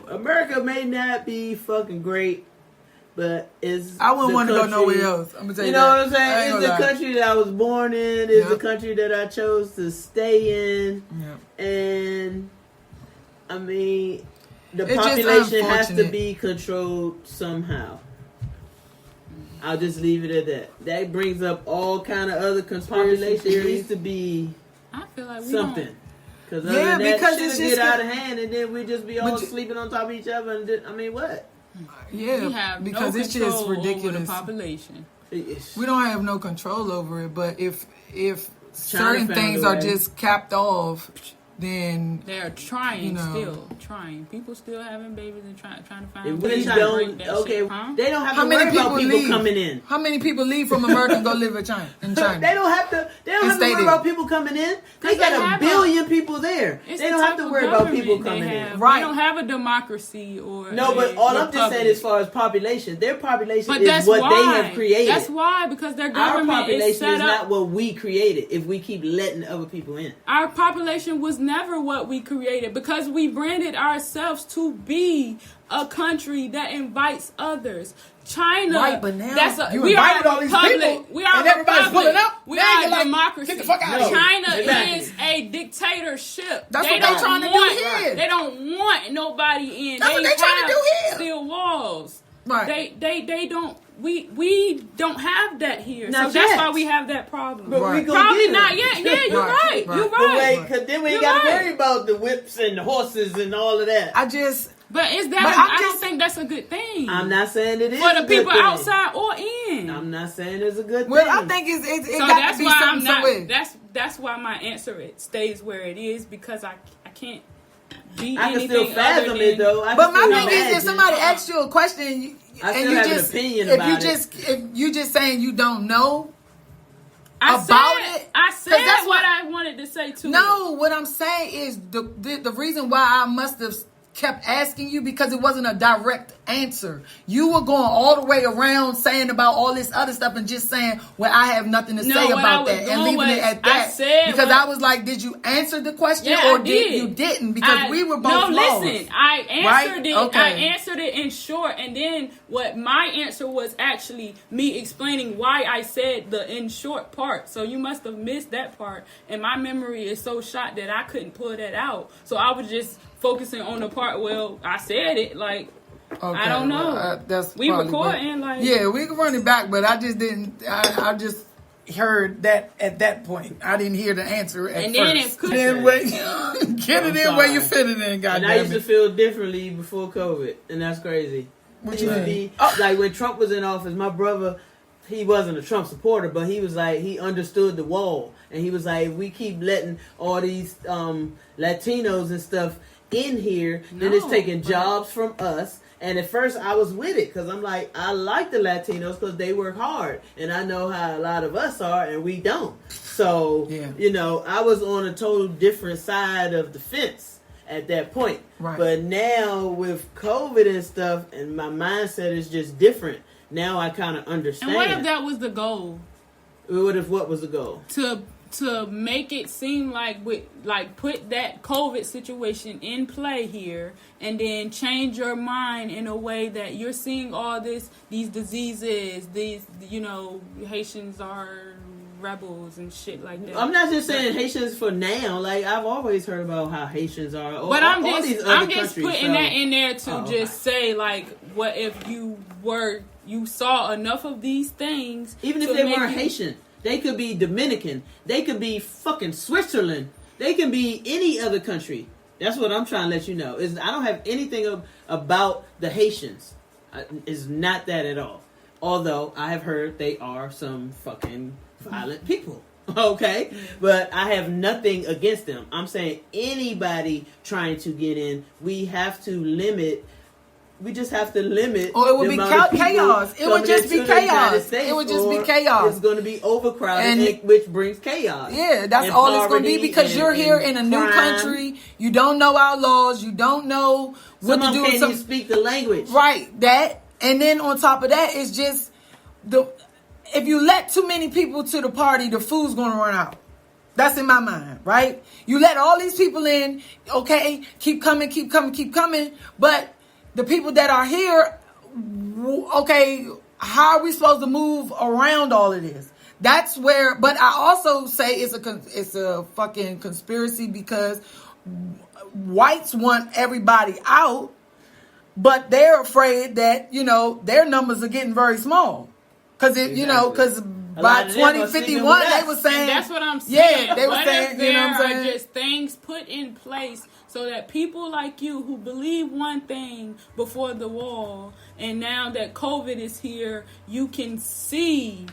America may not be fucking great, but it's
I wouldn't want to go
country-
nowhere else. I'm gonna tell you,
You know
that.
what I'm saying? It's the country that I was born in. It's the country that I chose to stay in.
Yep.
And, I mean, the
It's just
population has to
unfortunate.
be controlled somehow. I'll just leave it at that. That brings up all kind of other conspiracy theories to be
I feel like we
something.
don't.
Because
Yeah,
other than
because
that,
it's
shit'll
just
get out of hand, and then we just be all
But you-
sleeping on top of each other. And I mean, what?
Yeah,
We have
because
no
it's
control
just
over the
ridiculous.
population.
We don't have no control over it, but if certain
found
things
a
are
way.
just capped off, then
They're trying
know.
trying. People still having babies and trying to find
If
ways
we
to
don't,
break that
okay,
shit. Huh?
they don't have
how
to
many
worry about
people
people
leave?
coming in.
How many people leave from America and go live in China?
They don't have to. They don't
And
have to
stay
worry
there.
about people coming in. They
'Cause
got
they
a
have
billion people there.
It's
They
the
don't have
type
to
of
worry about people
government
coming
they
in.
have.
Right.
They don't have a democracy or
No, but
a
all I'm just saying,
republic.
as far as population, their population
But
is
that's
what
why.
they have created.
That's why, because their
Our
government is
population
set
is
up.
not what we created. If we keep letting other people in,
Our population was never what we created because we branded ourselves to be a country that invites others. China,
Right, but now you
we are
invited
a
all these
republic.
people,
We are
and
a
everybody's
republic.
pulling up.
We
Now
are
you're
a
like,
democracy.
get the fuck out of here.
China
Exactly.
is a dictatorship.
That's
They
what they're
don't
trying to do
want-
here.
They don't want nobody in.
That's what they're trying to do here.
Still walls.
Right.
They don't. We don't have that here.
Not
so that's
yet.
why we have that problem.
but we
Right.
gonna
Probably
get
not
them.
yet. Yeah, you're
Right,
right.
right.
You're
But
right.
wait, because then we ain't
You're
got to
right.
worry about the whips and the horses and all of that.
I just
But is that?
But
I don't think that's a good thing.
I'm not saying it is
for
a
the
good
people
thing.
outside or in.
I'm not saying it's a good
well,
thing.
I think it
so
got
that's
to be
why I'm
something
not.
somewhere.
That's why my answer it stays where it is because I can't be
I can
anything
still fathom
other
it
than,
though. I
But
can
my
still
thing is, if
imagine.
somebody asks you a question,
I
and
still
you
have an
just
opinion
if
about
you
it.
if you just saying you don't know
I
about
said,
it,
I
'cause
said
that's
what I wanted to say too.
no, what I'm saying is the reason why I must have kept asking you because it wasn't a direct answer. You were going all the way around saying about all this other stuff and just saying, well, I have nothing to
No,
say
what I
about
was
that and
doing
leaving it
was,
at
I
that.
said
Because
what-
I was like, did you answer the question
Yeah,
or
I did.
you didn't? Because we were both
No,
lost.
listen. I answered
Right?
it.
Okay.
I answered it in short, and then what my answer was actually me explaining why I said the in short part. So you must have missed that part, and my memory is so shot that I couldn't pull that out. So I was just focusing on the part. Well, I said it like.
Okay,
I don't know.
That's
We
probably
recording,
what-
like-
yeah, we can run it back, but I just didn't. I just heard that at that point. I didn't hear the answer at
And
first.
then it could-
Then wait, get it in where you
sorry.
fit it in.
And I
Goddamn
used to
it!
feel differently before COVID, and that's crazy.
What
It
you
used to
mean?
be like when Trump was in office. My brother, he wasn't a Trump supporter, but he was like he understood the wall, and he was like, if we keep letting all these Latinos and stuff in here, then it's
No,
taking
but-
jobs from us. And at first I was with it because I'm like, I like the Latinos because they work hard. And I know how a lot of us are and we don't. So,
Yeah.
you know, I was on a total different side of the fence at that point.
Right.
But now with COVID and stuff, and my mindset is just different. Now I kind of understand.
And what if that was the goal?
What was the goal?
To make it seem like put that COVID situation in play here and then change your mind in a way that you're seeing all these diseases, these, Haitians are rebels and shit like that.
I'm not just saying Haitians for now. Like, I've always heard about how Haitians are.
But I'm
I'm
just putting that in there to say, like, what if you saw enough of these things?
Even if they weren't Haitian, they could be Dominican. They could be fucking Switzerland. They can be any other country. That's what I'm trying to let you know. Is I don't have anything about the Haitians. It's not that at all. Although I have heard they are some fucking violent people. Okay? But I have nothing against them. I'm saying anybody trying to get in, we have to limit. We just have to limit.
Or it would be chaos. It would just be chaos. It would just be chaos.
It's going to be overcrowded, which brings chaos.
Yeah, that's all it's going to be because you're here in a new country. You don't know our laws. You don't know what to do.
Some can't even speak the language.
Right, that. And then on top of that, it's just if you let too many people to the party, the food's going to run out. That's in my mind, right? You let all these people in, okay, keep coming. But the people that are here, okay, how are we supposed to move around all of this? That's where, but I also say it's a fucking conspiracy because whites want everybody out, but they're afraid that, their numbers are getting very small. Because by 2051, they were saying.
And that's what I'm saying.
Yeah, they were saying,
there
what I'm saying?
are just things put in place so that people like you who believe one thing before the wall, and now that COVID is here, you can see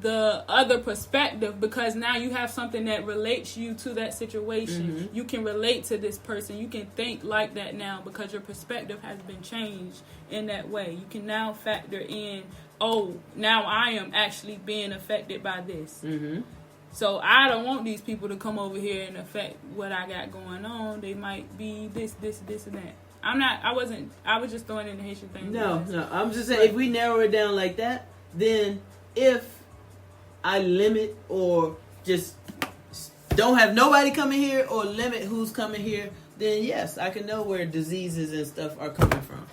the other perspective because now you have something that relates you to that situation. Mm-hmm. You can relate to this person. You can think like that now because your perspective has been changed in that way. You can now factor in, now I am actually being affected by this. Mm-hmm. So I don't want these people to come over here and affect what I got going on. They might be this, and that. I was just throwing in the Haitian thing.
No. I'm just saying, if we narrow it down like that, then if I limit or just don't have nobody coming here or limit who's coming here, then yes, I can know where diseases and stuff are coming from.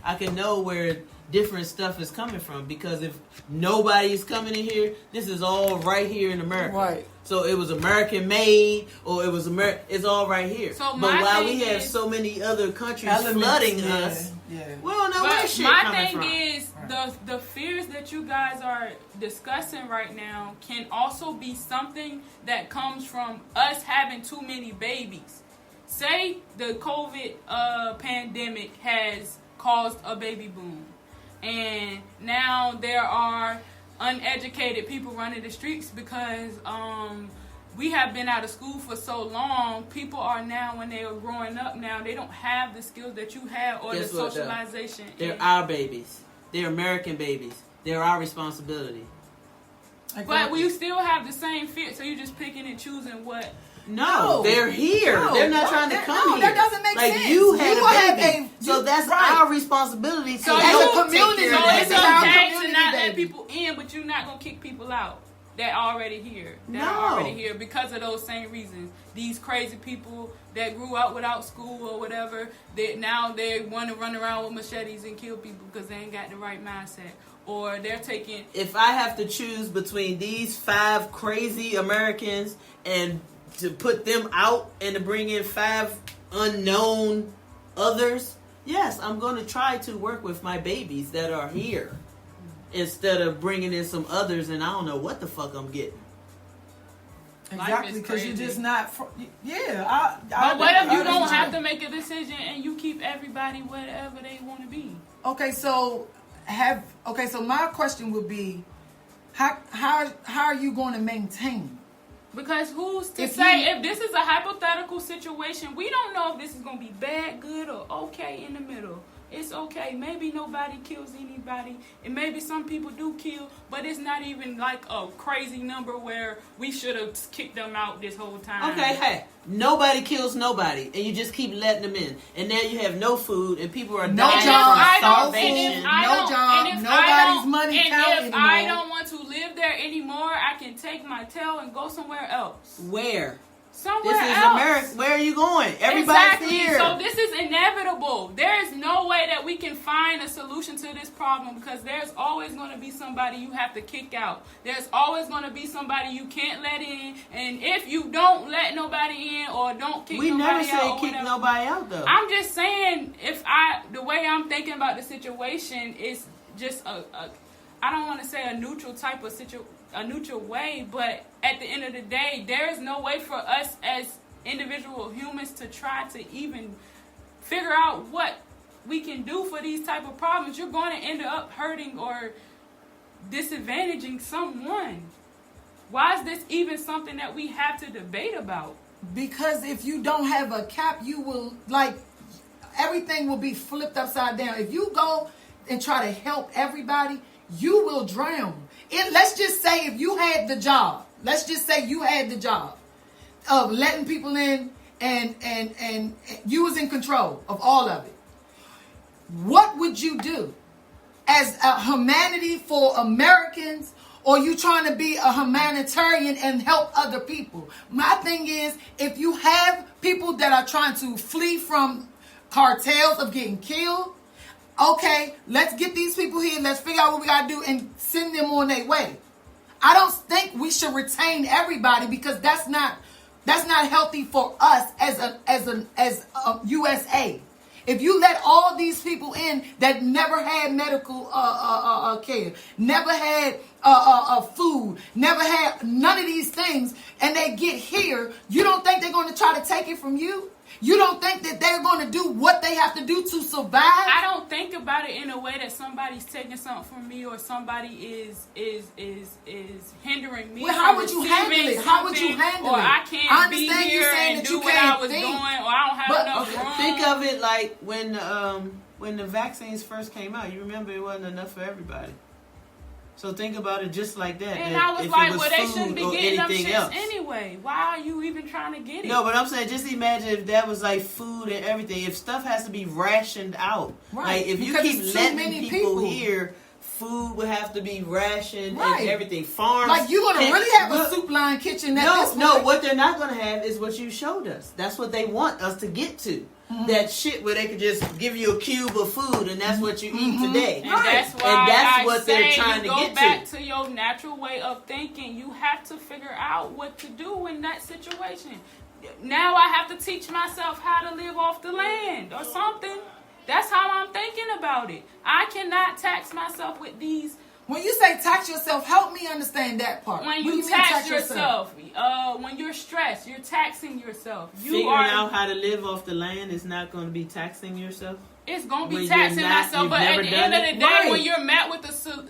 I can know where different stuff is coming from because if nobody is coming in here, this is all right here in America. Right. So it was American made or it was it's all right here.
So
but while we have so many other countries flooding us, we don't know where shit coming from.
My thing is the fears that you guys are discussing right now can also be something that comes from us having too many babies. Say the COVID pandemic has caused a baby boom. And now there are uneducated people running the streets because we have been out of school for so long. People are now, when they are growing up now, they don't have the skills that you have or the socialization.
They're our babies. They're American babies. They're our responsibility.
But we still have the same fear. So you're just picking and choosing what...
No, they're here. No, they're not trying to come here.
That doesn't make sense.
You had a baby. So that's our responsibility.
So as a community, so it's okay to not let people in, but you're not going to kick people out that are already here. Are already here because of those same reasons. These crazy people that grew up without school or whatever, they want to run around with machetes and kill people because they ain't got the right mindset. Or they're taking...
If I have to choose between these 5 crazy Americans and to put them out and to bring in 5 unknown others, yes, I'm going to try to work with my babies that are here instead of bringing in some others and I don't know what the fuck I'm getting.
Exactly, because you're just not...
But what if you don't have to make a decision and you keep everybody wherever they want to be?
Okay, so my question would be, how are you going to maintain?
Because who's to say if this is a hypothetical situation, we don't know if this is going to be bad, good, or okay in the middle. It's okay. Maybe nobody kills anybody. And maybe some people do kill, but it's not even like a crazy number where we should have kicked them out this whole time.
Okay, hey, nobody kills nobody, and you just keep letting them in. And now you have no food, and people are dying from starvation.
No job, nobody's money count anymore.
If I don't want to live there anymore, I can take my tail and go somewhere else.
Where?
somewhere
This is
else.
America. Where are you going? Everybody's here.
So this is inevitable. There is no way that we can find a solution to this problem because there's always going to be somebody you have to kick out. There's always going to be somebody you can't let in. And if you don't let nobody in or don't kick nobody out,
we never say kick nobody out though.
I'm just saying, the way I'm thinking about the situation is just I don't want to say a neutral type of a neutral way, but at the end of the day, there is no way for us as individual humans to try to even figure out what we can do for these type of problems. You're going to end up hurting or disadvantaging someone. Why is this even something that we have to debate about?
Because if you don't have a cap, you will, everything will be flipped upside down. If you go and try to help everybody, you will drown. Let's just say if you had the job. Let's just say you had the job of letting people in and you was in control of all of it. What would you do as a humanity for Americans, or you trying to be a humanitarian and help other people? My thing is, if you have people that are trying to flee from cartels of getting killed, okay, let's get these people here. Let's figure out what we got to do and send them on their way. I don't think we should retain everybody because that's not healthy for us as a USA. If you let all these people in that never had medical care, never had food, never had none of these things, and they get here, you don't think they're going to try to take it from you? You don't think that they're going to do what they have to do to survive?
I don't think about it in a way that somebody's taking something from me or somebody is hindering me.
Well, how would you handle it? How would you handle
or
it?
I can't be here and do what I was doing, or I don't have enough room.
Think of it like when the vaccines first came out. You remember it wasn't enough for everybody. So think about it just like that.
And I was like, well, they shouldn't be getting them shits
else.
Anyway. Why are you even trying to get it?
No, but I'm saying, just imagine if that was like food and everything. If stuff has to be rationed out.
Right.
Like if you keep letting people here, food would have to be rationed and everything. Farms.
Like you're going to really have a soup line kitchen.
No, what they're not going to have is what you showed us. That's what they want us to get to. Mm-hmm. That shit where they could just give you a cube of food and that's what you eat today.
And that's why
what they're trying to get to.
Go back to your natural way of thinking. You have to figure out what to do in that situation. Now I have to teach myself how to live off the land or something. That's how I'm thinking about it. I cannot tax myself with these.
When you say tax yourself, help me understand that part.
When you tax yourself, when you're stressed, you're taxing yourself.
Figuring out how to live off the land is not going to be taxing yourself?
It's going to be taxing myself, but at the end of the day, when you're met with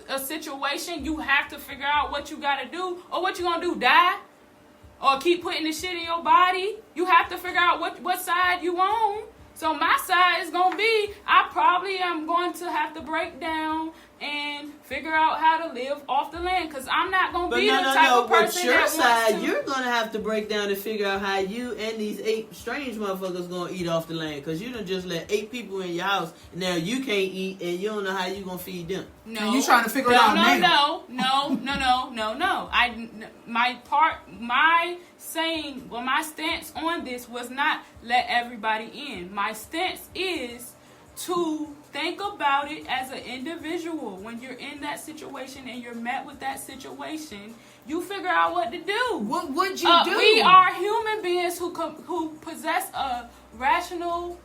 a situation, you have to figure out what you got to do, or what you going to do, die? Or keep putting the shit in your body? You have to figure out what side you on. So my side is going to be, I probably am going to have to break down and figure out how to live off the land, because I'm not going to be the type of person that wants to. But your side,
you're going to have to break down and figure out how you and these 8 strange motherfuckers going to eat off the land, because you done just let 8 people in your house, and now you can't eat, and you don't know how you going to feed them.
No. And you trying to figure it out now.
No. My stance on this was not let everybody in. My stance is to think about it as an individual. When you're in that situation and you're met with that situation, you figure out what to do.
What would you do?
We are human beings who possess a rational.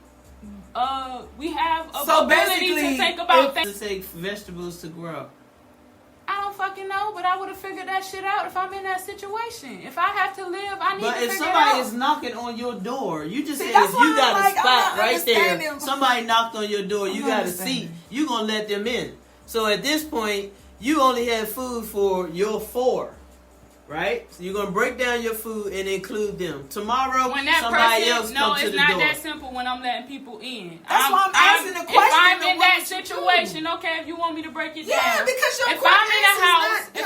We have ability to think about things.
To take vegetables to grow.
I don't fucking know, but I would have figured that shit out if I'm in that situation. If I have to live, I need to figure it out. But if
somebody is knocking on your door, you just said if you got a spot right there, somebody knocked on your door, you got a seat, you going to let them in. So at this point, you only have food for your 4. Right? So you're going to break down your food and include them. Tomorrow, somebody else comes to the door.
No, it's not that simple when I'm letting people in.
That's why I'm asking the question.
If I'm in that situation, okay, if you want me to break it down.
Yeah, because
if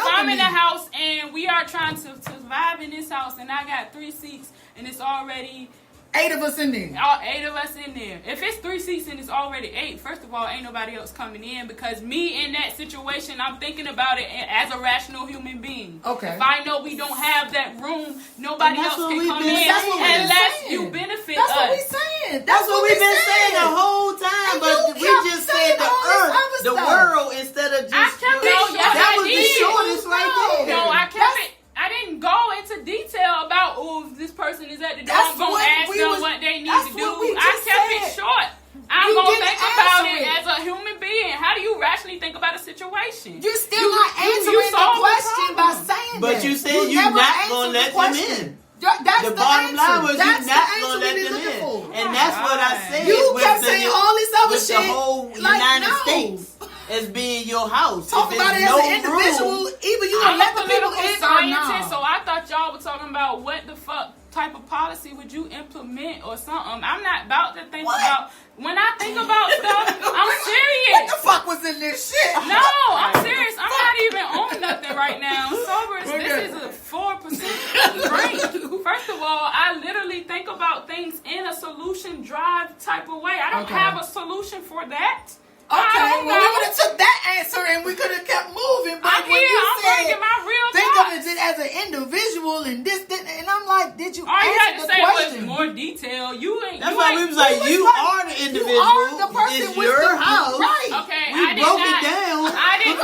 I'm in a house and we are trying to survive in this house and I got 3 seats and it's already
8 of us in there.
All 8 of us in there. If it's 3 seats and it's already 8, first of all, ain't nobody else coming in, because me in that situation, I'm thinking about it as a rational human being.
Okay.
If I know we don't have that room, nobody else can come in unless you benefit us.
That's what we saying.
That's what we've been saying the whole time, but we just said the earth, the world, instead of just. That was the shortest right there.
No, I kept it. I didn't go into detail about, if this person is at the door, I'm going to ask them what they need to do. I kept it short. I'm going to think about it as a human being. How do you rationally think about a situation?
You're still not answering the question by saying that.
But you said you're not going to let them in.
That's
the bottom line was you're not going to let them in. And that's what I said.
You kept saying all this other shit.
The whole United States as being your house.
Talk about it as an individual. Even you
I'm
let
a
the people
political
in
scientist, so I thought y'all were talking about what the fuck type of policy would you implement or something. I'm not about to think about. When I think about stuff, I'm serious.
What the fuck was in this shit?
No, I'm serious. I'm not even on nothing right now. Sober. This is a 4% drink. First of all, I literally think about things in a solution drive type of way. I don't have a solution for that.
Okay, well, we would have took that answer and we could have kept moving. But
I'm bringing my real
think
thoughts.
of it as an individual and this, and I'm like, did you
all you had
answer
to
the
say
question?
was more detail. You ain't.
That's
you
why
ain't,
we was like, you are the individual.
You are the person
it's
with
your
the
house.
Right.
Okay,
We broke it down.
I did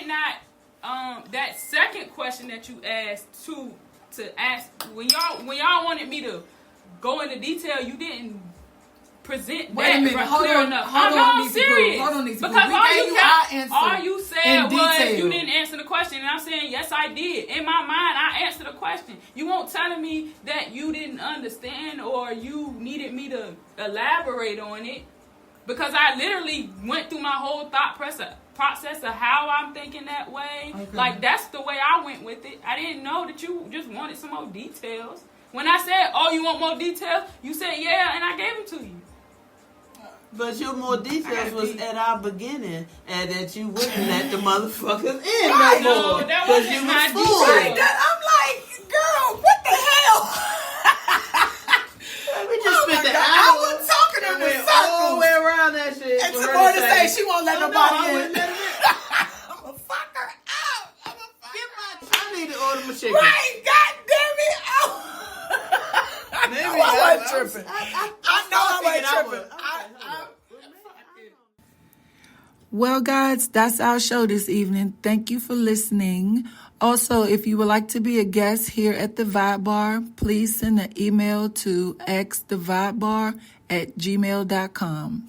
not. That second question that you asked to ask when y'all wanted me to go into detail, you didn't present
Wait a minute,
clear enough. I'm serious.
Hold on, because
all you said was
detail.
you didn't answer the question, and I'm saying yes, I did. In my mind, I answered the question. You won't telling me that you didn't understand or you needed me to elaborate on it, because I literally went through my whole thought process of how I'm thinking that way. Okay. Like, that's the way I went with it. I didn't know that you just wanted some more details. When I said, "Oh, you want more details?" you said, "Yeah," and I gave them to you.
But your more details was at our beginning, and that you wouldn't let the motherfuckers in no more because you was full.
Right, I'm like, girl, what the hell?
We just spent the hour.
I was talking in the circles
all the way around that shit.
And Tabor to say she won't let nobody in.
I'm
gonna fuck her out.
I need to order my chicken.
Right, God damn it. I wasn't tripping. I know I wasn't tripping. Well, guys, that's our show this evening. Thank you for listening. Also, if you would like to be a guest here at the Vibe Bar, please send an email to xthevibebar@gmail.com.